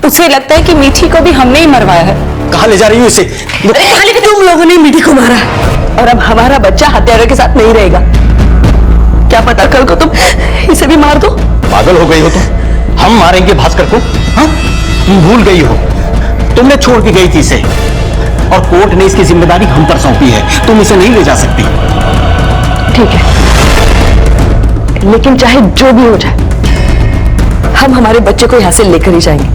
Speaker 4: उसे लगता है कि मीठी को भी हमने ही मरवाया है।
Speaker 5: कहाँ ले जा रही हो इसे?
Speaker 10: तुम लोगों ने मीठी को मारा और अब हमारा बच्चा हत्यारों के साथ नहीं रहेगा। क्या पता कल को तुम इसे भी मार दो।
Speaker 9: पागल हो गई हो तुम? हम मारेंगे भास्कर को? हाँ, तुम भूल गई हो, तुमने छोड़ के गई थी इसे और कोर्ट ने इसकी जिम्मेदारी हम पर सौंपी है, तुम इसे नहीं ले जा सकती।
Speaker 10: ठीक है, लेकिन चाहे जो भी हो जाए, हम हमारे बच्चे को यहां से लेकर ही जाएंगे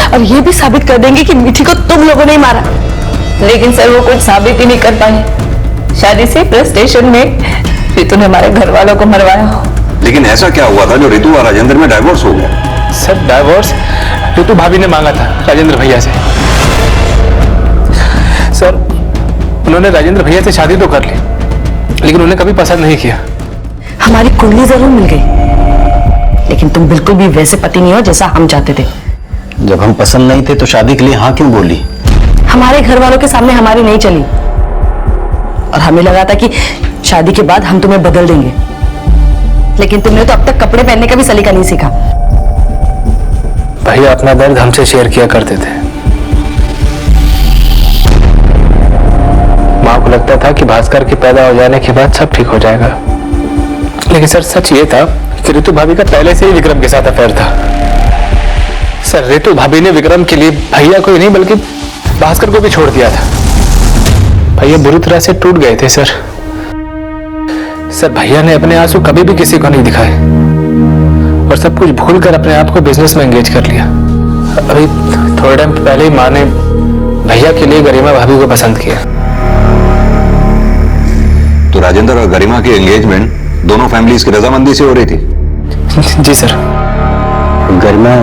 Speaker 10: और ये भी साबित कर देंगे कि मीठी को तुम लोगों ने ही मारा। लेकिन सर, वो कुछ साबित ही नहीं कर पाए। शादी से फ्रस्ट्रेशन में ऋतु ने हमारे घर वालों को मरवाया।
Speaker 12: लेकिन ऐसा क्या हुआ था जो ऋतु और राजेंद्र में डाइवोर्स हो गया?
Speaker 17: सर, डाइवोर्स ऋतु भाभी ने मांगा था राजेंद्र भैया से। सर, उन्होंने राजेंद्र भैया से शादी तो कर ली, लेकिन उन्हें कभी पसंद नहीं किया।
Speaker 10: हमारी कुंडली जरूर मिल गई, लेकिन तुम बिल्कुल भी वैसे पति नहीं हो जैसा हम चाहते थे।
Speaker 1: जब हम पसंद नहीं थे तो शादी के लिए हाँ क्यों बोली?
Speaker 10: हमारे घर वालों के सामने हमारी नहीं चली और हमें लगा था कि शादी के बाद हम तुम्हें बदल देंगे, लेकिन तुमने तो अब तक कपड़े पहनने का भी सलीका नहीं सीखा।
Speaker 17: भैया अपना दर्द हमसे शेयर किया करते थे। माँ को लगता था कि भास्कर के पैदा हो जाने के बाद सब ठीक हो जाएगा, लेकिन सर सच ये था कि ऋतु भाभी का पहले से ही विक्रम के साथ अफेयर था। सर, ऋतु भाभी ने विक्रम के लिए भैया को ही नहीं बल्कि भास्कर को भी छोड़ दिया था। भैया बुरी तरह से टूट गए थे सर। भैया ने अपने आंसू कभी भी किसी को नहीं दिखाए और सब कुछ भूलकर अपने आप को बिजनेस में एंगेज कर लिया। अभी थोड़े टाइम पहले ही माँ ने भैया के लिए गरिमा भाभी को पसंद किया।
Speaker 12: तो राजेंद्र और गरिमा की एंगेजमेंट दोनों फैमिलीज की रजामंदी से हो रही थी?
Speaker 17: जी सर।
Speaker 15: गरिमा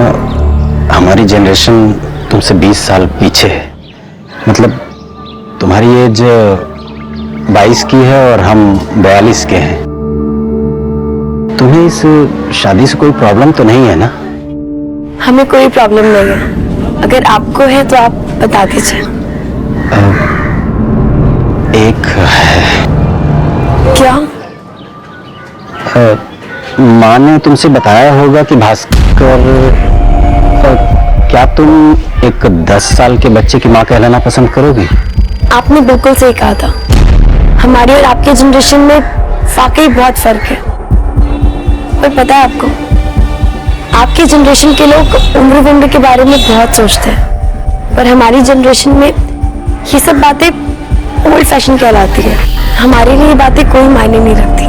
Speaker 15: हमारी जनरेशन तुमसे 20 साल पीछे है, मतलब तुम्हारी एज 22 की है और हम 42 के हैं। तुम्हें इस शादी से कोई प्रॉब्लम तो नहीं है ना?
Speaker 4: हमें कोई प्रॉब्लम नहीं है, अगर आपको है तो आप बता दीजिए।
Speaker 15: एक है।
Speaker 4: क्या?
Speaker 15: माँ ने तुमसे बताया होगा कि भास्कर, क्या तुम एक 10 साल के बच्चे की माँ कहलाना पसंद करोगी?
Speaker 11: आपने बिल्कुल सही कहा था। हमारी और आपके जनरेशन में वाकई बहुत फर्क है। पर पता है आपको, आपकी जनरेशन के लोग उम्र विम्र के बारे में बहुत सोचते हैं, पर हमारी जनरेशन में ये सब बातें ओल्ड फैशन कहलाती है। हमारे लिए ये बातें कोई मायने नहीं रखती।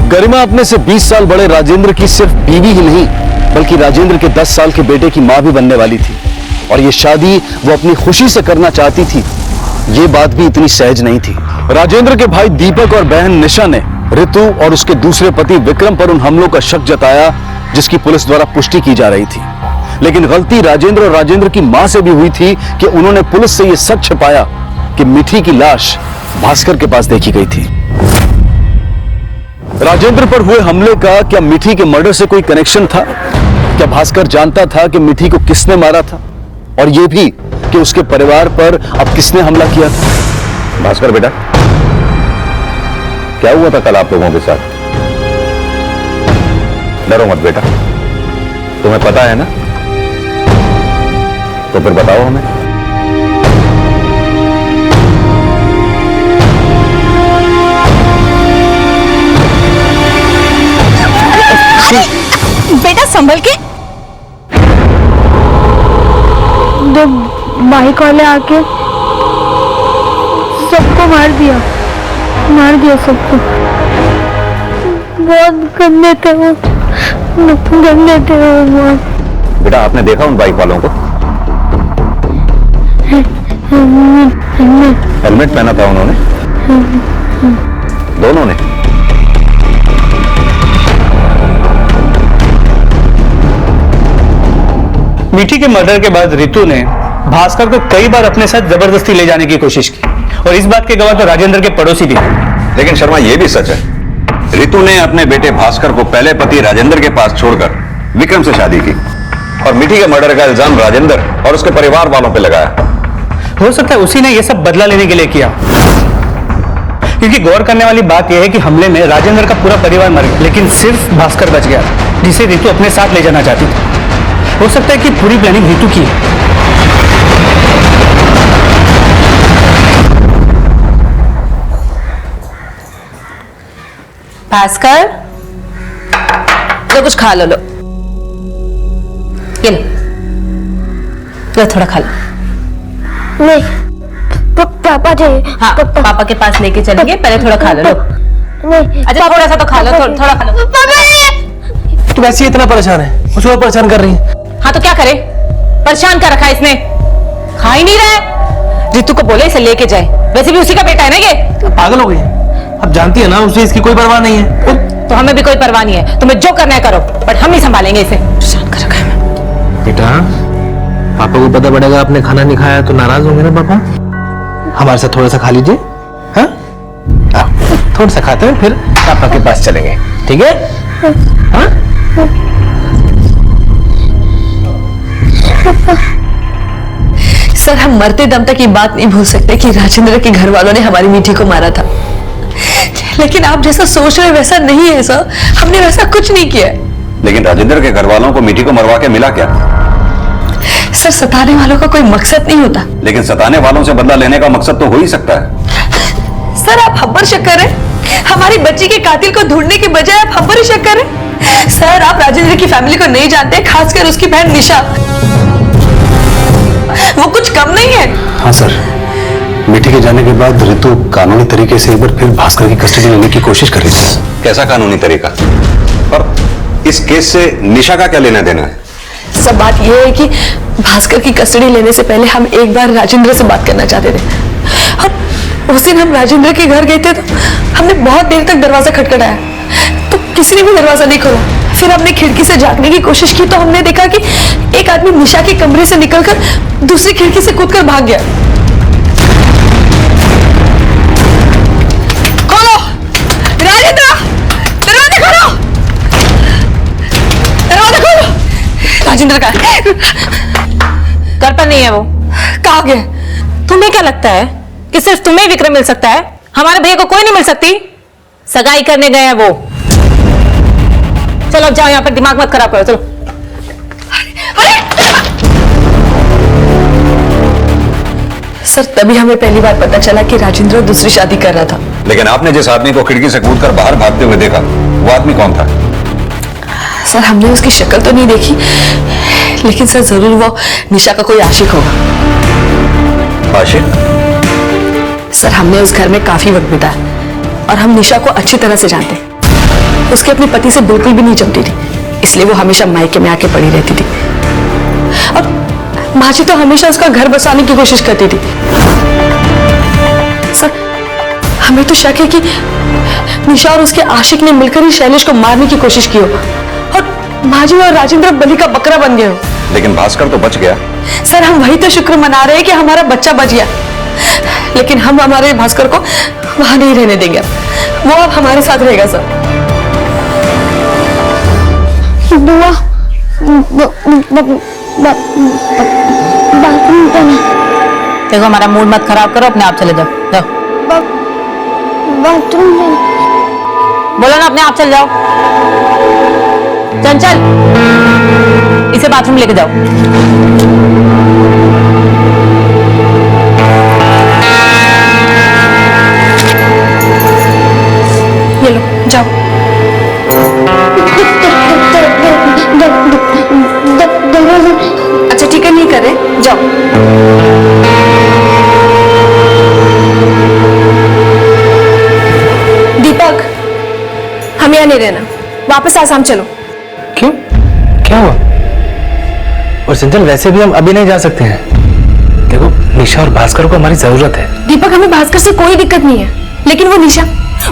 Speaker 1: गरिमा अपने से 20 साल बड़े राजेंद्र की सिर्फ बीवी ही नहीं, बल्कि राजेंद्र के 10 साल के बेटे की मां भी बनने वाली थी। और ये शादी वो अपनी खुशी से करना चाहती थी। ये बात भी इतनी सहज नहीं थी। राजेंद्र के भाई दीपक और बहन निशा ने ऋतु और उसके दूसरे पति विक्रम पर उन हमलों का शक जताया, जिसकी पुलिस द्वारा पुष्टि की जा रही थी। लेकिन गलती राजेंद्र और राजेंद्र की मां से भी हुई थी कि उन्होंने पुलिस से यह सच छिपाया कि मिठी की लाश भास्कर के पास देखी गई थी। राजेंद्र पर हुए हमले का क्या मिठी के मर्डर से कोई कनेक्शन था? क्या भास्कर जानता था कि मिठी को किसने मारा था, और यह भी कि उसके परिवार पर अब किसने हमला किया था?
Speaker 12: भास्कर बेटा, क्या हुआ था कल आप लोगों के साथ? डरो मत बेटा, तुम्हें पता है ना, तो फिर बताओ हमें।
Speaker 11: बेटा संभल के। जब बाइक वाले आके सबको मार दिया सबको। बहुत गंदे थे वो, गंदे थे वो बहुत।
Speaker 12: बेटा आपने देखा उन बाइक वालों को? हेलमेट पहना था उन्होंने, दोनों ने।
Speaker 9: मिठी के मर्डर के बाद रितु ने भास्कर को कई बार अपने साथ जबरदस्ती ले जाने की कोशिश की, और इस बात के गवाह तो राजेंद्र के पड़ोसी भी थे।
Speaker 12: लेकिन शर्मा ये भी सच है, रितु ने अपने बेटे भास्कर को पहले पति राजेंद्र के पास छोड़कर विक्रम से शादी की, और मिठी के मर्डर का इल्जाम राजेंद्र और उसके परिवार वालों पर लगाया।
Speaker 9: हो सकता है उसी ने यह सब बदला लेने के लिए किया, क्योंकि गौर करने वाली बात यह है कि हमले में राजेंद्र का पूरा परिवार मर गया, लेकिन सिर्फ भास्कर बच गया, जिसे रितु अपने साथ ले जाना चाहती थी। हो सकता है कि पूरी प्लानिंग रितु की है।
Speaker 10: भास्कर, लो कुछ खा लो। ये लो थोड़ा खा लो।
Speaker 11: नहीं, पापा चाहिए।
Speaker 10: हाँ, पापा के पास लेके चलेंगे, पहले थोड़ा खा लो।
Speaker 11: नहीं,
Speaker 10: अच्छा थोड़ा सा तो खा लो, थोड़ा खा लो।
Speaker 3: तुम ऐसे ही इतना परेशान है, मुझे और परेशान कर रही है।
Speaker 10: हाँ तो क्या करे, परेशान कर रखा है इसने, खा ही नहीं रहा है। रितु को बोले इसे लेके जाए, वैसे भी उसी का बेटा है ना ये।
Speaker 3: पागल हो गई है, अब जानती है ना उसे इसकी कोई परवाह नहीं है।
Speaker 10: तो हमें भी कोई परवाह नहीं है, तुम्हें जो करना है करो, बट हम ही संभालेंगे इसे। परेशान कर रखा है।
Speaker 3: बेटा, पापा को पता पड़ेगा आपने खाना नहीं खाया तो नाराज होंगे ना पापा। हमारे साथ थोड़ा सा खा लीजिए। हाँ, थोड़ा सा खाते हैं, फिर पापा के पास चलेंगे, ठीक है? हाँ?
Speaker 7: सर, हम मरते दम तक ये बात नहीं भूल सकते कि राजेंद्र के घर वालों ने हमारी मीठी को मारा था। लेकिन आप जैसा सोच रहे वैसा नहीं है सर, हमने वैसा कुछ नहीं किया।
Speaker 12: लेकिन राजेंद्र के घर वालों को मिठी को मरवा के मिला क्या?
Speaker 7: सर, सताने वालों का कोई मकसद नहीं होता।
Speaker 12: लेकिन सताने वालों से बदला लेने का मकसद तो हो ही सकता है।
Speaker 7: सर, आप हम पर शक कर रहे हैं? हमारी बच्ची के कातिल को ढूंढने के बजाय आप हम पर ही शक कर रहे हैं? सर, आप राजेंद्र की फैमिली को नहीं जानते, खासकर उसकी बहन निशा। वो कुछ कम नहीं है।
Speaker 14: हाँ सर, मिठी के जाने के बाद ऋतु कानूनी तरीके से एक बार फिर भास्कर की कस्टडी लेने की कोशिश कर रही थी।
Speaker 12: कैसा कानूनी तरीका? और इस केस से निशा का क्या लेना देना है?
Speaker 7: सब बात यह है कि भास्कर की कस्टडी लेने से पहले हम एक बार राजेंद्र से बात करना चाहते थे। और उस दिन हम राजेंद्र के घर गए थे तो हमने बहुत देर तक दरवाजा खटखटाया, तो किसी ने भी दरवाजा नहीं खोला। फिर हमने खिड़की से झांकने की कोशिश की तो हमने देखा कि एक आदमी निशा के कमरे से निकलकर दूसरी खिड़की से कूदकर भाग गया। खोलो राजेंद्र, दरवाजा खोलो, दरवाजा खोलो। राजेंद्र का घर
Speaker 10: पर नहीं है वो।
Speaker 7: कहाँ गया?
Speaker 10: तुम्हें क्या लगता है कि सिर्फ तुम्हें विक्रम मिल सकता है? हमारे भैया को कोई नहीं मिल सकती? सगाई करने गए हैं वो। चलो अब जाओ, यहाँ पर दिमाग मत खराब करो, चलो।
Speaker 7: सर तभी हमें पहली बार पता चला कि राजेंद्र दूसरी शादी कर रहा था।
Speaker 12: लेकिन आपने जिस आदमी को खिड़की से कूदकर बाहर भागते हुए देखा, वो आदमी कौन था?
Speaker 7: सर हमने उसकी शक्ल तो नहीं देखी, लेकिन सर जरूर वो निशा का कोई आशिक होगा।
Speaker 12: आशिक?
Speaker 7: सर हमने उस घर में काफी वक्त बिताया और हम निशा को अच्छी तरह से जानते हैं। उसके अपने पति से बिल्कुल भी नहीं जमती थी, इसलिए वो हमेशा मायके में आके पड़ी रहती थी और माजी तो हमेशा उसका घर बसाने की कोशिश करती थी। सर हमें तो शक है कि निशा और उसके आशिक ने मिलकर ही शैलेश को मारने की कोशिश की हो और माजी और राजेंद्र बलि का बकरा बन गए हो।
Speaker 12: लेकिन भास्कर तो बच गया।
Speaker 7: सर हम वही तो शुक्र मना रहे हैं कि हमारा बच्चा बच गया, लेकिन हम हमारे भास्कर को वहां नहीं रहने देंगे। वो अब हमारे साथ रहेगा सर।
Speaker 11: बुआ
Speaker 10: देखो हमारा मूड मत खराब करो, अपने आप चले जाओ। जाओ
Speaker 11: बाथरूम
Speaker 10: बोलो ना, अपने आप चले जाओ। चंचल इसे बाथरूम लेके जाओ।
Speaker 7: ये लो जाओ। अच्छा ठीक है, नहीं कर रहे, जाओ। दीपक हम यहाँ नहीं रहना, वापस आसाम चलो।
Speaker 17: क्यों, क्या हुआ? और चंचल वैसे भी हम अभी नहीं जा सकते हैं। देखो निशा और भास्कर को हमारी जरूरत है।
Speaker 7: दीपक हमें भास्कर से कोई दिक्कत नहीं है, लेकिन वो निशा,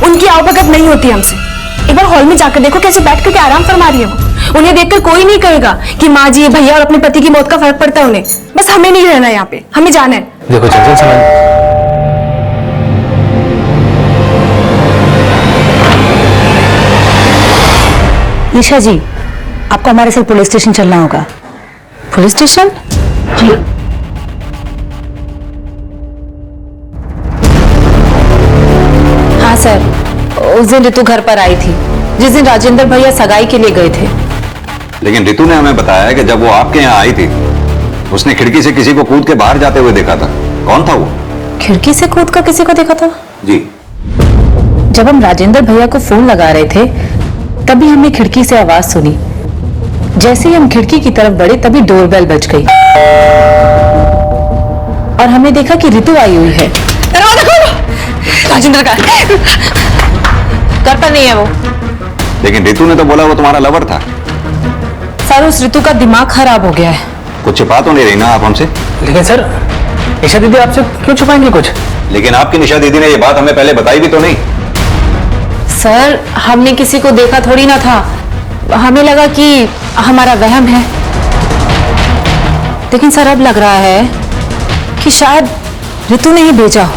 Speaker 7: उनकी आवभगत नहीं होती हमसे। एक बार हॉल में जाकर देखो कैसे बैठ करके आराम फरमा रही है वो। उन्हें देखकर कोई नहीं कहेगा कि माँ जी, भैया और अपने पति की मौत का फर्क पड़ता है उन्हें। बस हमें नहीं रहना यहाँ पे, हमें जाना है।
Speaker 17: देखो चंचल समझ।
Speaker 6: निशा जी, आपको हमारे साथ पुलिस स्टेशन चलना होगा।
Speaker 10: Police station?
Speaker 6: जी।
Speaker 10: हाँ सर, उस दिन ऋतु घर पर आई थी जिस दिन राजेंद्र भैया सगाई के लिए गए थे।
Speaker 12: लेकिन ऋतु ने हमें बताया कि जब वो आपके यहाँ आई थी, उसने खिड़की से किसी को कूद के बाहर जाते हुए देखा था। कौन था वो?
Speaker 10: खिड़की से कूद कर किसी को देखा था?
Speaker 12: जी।
Speaker 10: जब हम राजेंद्र भैया को फोन लगा रहे थे तभी हमने खिड़की से आवाज सुनी। जैसे ही हम खिड़की की तरफ बढ़े तभी डोरबेल बज गई और हमने देखा कि ऋतु आई हुई है।
Speaker 7: राजेंद्र का
Speaker 10: घर पर नहीं है वो।
Speaker 12: लेकिन ऋतु ने तो बोला वो तुम्हारा लवर था।
Speaker 10: सर उस ऋतु का दिमाग खराब हो गया है।
Speaker 12: कुछ छिपा तो नहीं रही ना आप हमसे?
Speaker 17: लेकिन सर निशा दीदी आपसे क्यों छुपाएंगे कुछ?
Speaker 12: लेकिन आपकी निशा दीदी ने ये बात हमें पहले बताई भी तो नहीं।
Speaker 10: सर हमने किसी को देखा थोड़ी ना था, हमें लगा कि हमारा वहम है। लेकिन सर अब लग रहा है कि शायद ऋतु ने ही भेजा हो।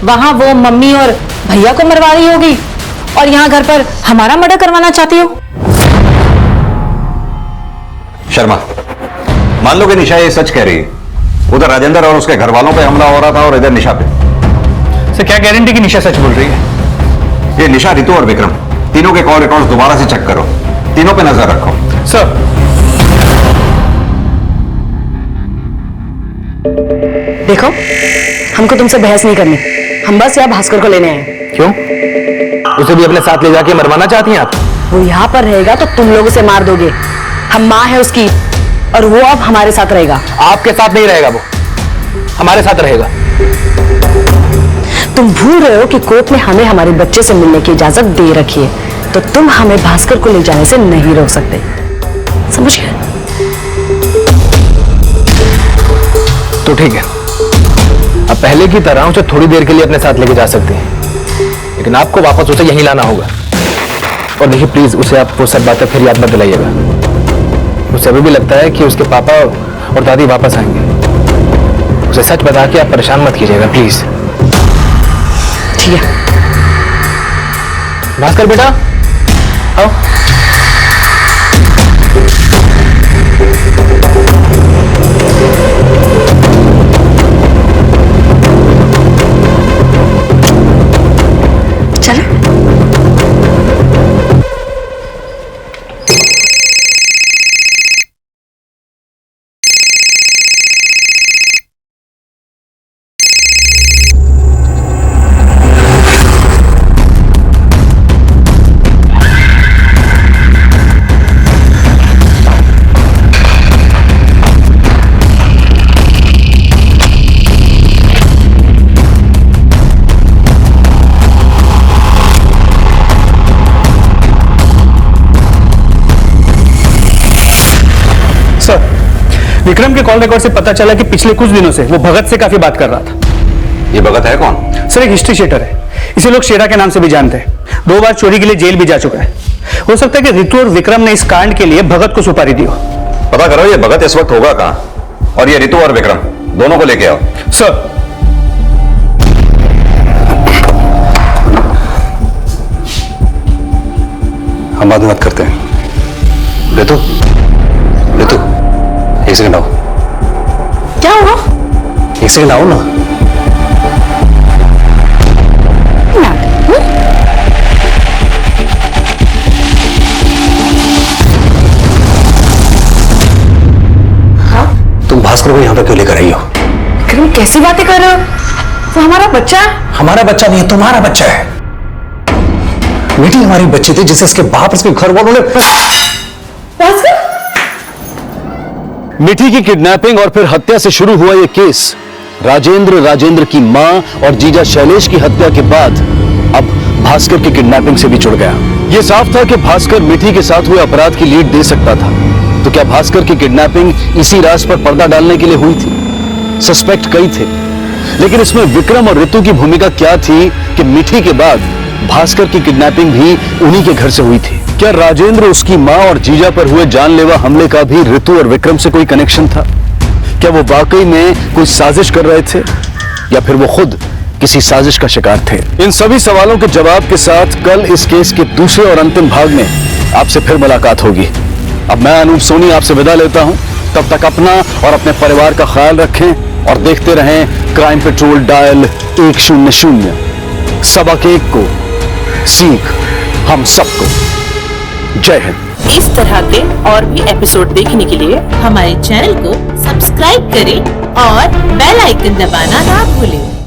Speaker 10: वहां वो मम्मी और भैया को मरवा रही होगी और यहाँ घर पर हमारा मर्डर करवाना चाहती हो।
Speaker 12: शर्मा, मान लो कि निशा ये सच कह रही है। उधर राजेंद्र और उसके घर वालों पे हमला हो रहा था और इधर निशा पे।
Speaker 17: सर क्या गारंटी कि निशा सच बोल रही है?
Speaker 12: ये निशा, ऋतु और विक्रम तीनों के कॉल रिकॉर्ड्स दोबारा से चेक करो। तीनों पे नजर रखो।
Speaker 17: सर
Speaker 6: देखो, हमको तुमसे बहस नहीं करनी, हम बस यहाँ भास्कर को लेने आए।
Speaker 17: क्यों? उसे भी अपने साथ ले जाके मरवाना चाहती हैं आप?
Speaker 6: वो यहाँ पर रहेगा तो तुम लोग उसे मार दोगे। हम माँ है उसकी और वो अब हमारे साथ रहेगा।
Speaker 17: आपके साथ नहीं रहेगा, वो हमारे साथ रहेगा।
Speaker 6: तुम भूल रहे हो कि कोर्ट ने हमें हमारे बच्चे से मिलने की इजाजत दे रखी है, तो तुम हमें भास्कर को ले जाने से नहीं रोक सकते, समझ गए?
Speaker 17: तो ठीक है, अब पहले की तरह उसे थोड़ी देर के लिए अपने साथ लेके जा सकते हैं, लेकिन आपको वापस उसे यहीं लाना होगा। और देखिए प्लीज उसे आप वो सब बातें फिर याद मत दिलाइएगा। उसे अभी भी लगता है कि उसके पापा और दादी वापस आएंगे। उसे सच बता के आप परेशान मत कीजिएगा प्लीज।
Speaker 6: ठीक है।
Speaker 17: भास्कर बेटा आओ।
Speaker 9: विक्रम के कॉल रिकॉर्ड से पता चला कि पिछले कुछ दिनों से वो भगत से काफी बात कर रहा था।
Speaker 12: ये भगत है कौन?
Speaker 9: सर एक हिस्ट्री शीटर है, इसे लोग शेरा के नाम से भी जानते हैं। 2 बार चोरी के लिए जेल भी जा चुका है। हो सकता है कि रितु और विक्रम ने इस कांड के लिए भगत को सुपारी दी हो।
Speaker 12: पता करो ये भगत इस वक्त होगा कहां, और ये रितु और विक्रम दोनों को लेके आओ।
Speaker 9: सर
Speaker 12: हम बाद में बात करते हैं। रितु, रितु, एक सेकंड आओ।
Speaker 7: क्या हुआ?
Speaker 12: एक सेकंड आओ ना। तुम भास्कर को यहां पर क्यों लेकर आई हो?
Speaker 7: विक्रम कैसी बातें कर रहे हो? वो हमारा बच्चा है।
Speaker 12: हमारा बच्चा नहीं है, तुम्हारा बच्चा है। मीठी हमारी बच्ची थी जिसे उसके बाप उसके घर वालों ने।
Speaker 1: मिठी की किडनैपिंग और फिर हत्या से शुरू हुआ यह केस राजेंद्र की मां और जीजा शैलेश की हत्या के बाद अब भास्कर की किडनैपिंग से भी जुड़ गया। यह साफ था कि भास्कर मिठी के साथ हुए अपराध की लीड दे सकता था। तो क्या भास्कर की किडनैपिंग इसी राज पर पर्दा डालने के लिए हुई थी? सस्पेक्ट कई थे, लेकिन इसमें विक्रम और रितु की भूमिका क्या थी कि मिठी के बाद भास्कर की किडनैपिंग भी उन्हीं के घर से हुई थी? क्या राजेंद्र, उसकी मां और जीजा पर हुए जानलेवा हमले का भी रितु और विक्रम से कोई कनेक्शन था? क्या वो वाकई में कोई साजिश कर रहे थे, या फिर वो खुद किसी साजिश का शिकार थे? इन सभी सवालों के जवाब के साथ कल इस केस के दूसरे और अंतिम भाग में आपसे फिर मुलाकात होगी। अब मैं अनूप सोनी आपसे विदा लेता हूं। तब तक अपना और अपने परिवार का ख्याल रखें और देखते रहें क्राइम पेट्रोल डायल 100। सबक एक को, सीख हम सबको। जय हिंद।
Speaker 16: इस तरह के और भी एपिसोड देखने के लिए हमारे चैनल को सब्सक्राइब करें और बेल आइकन दबाना ना भूलें।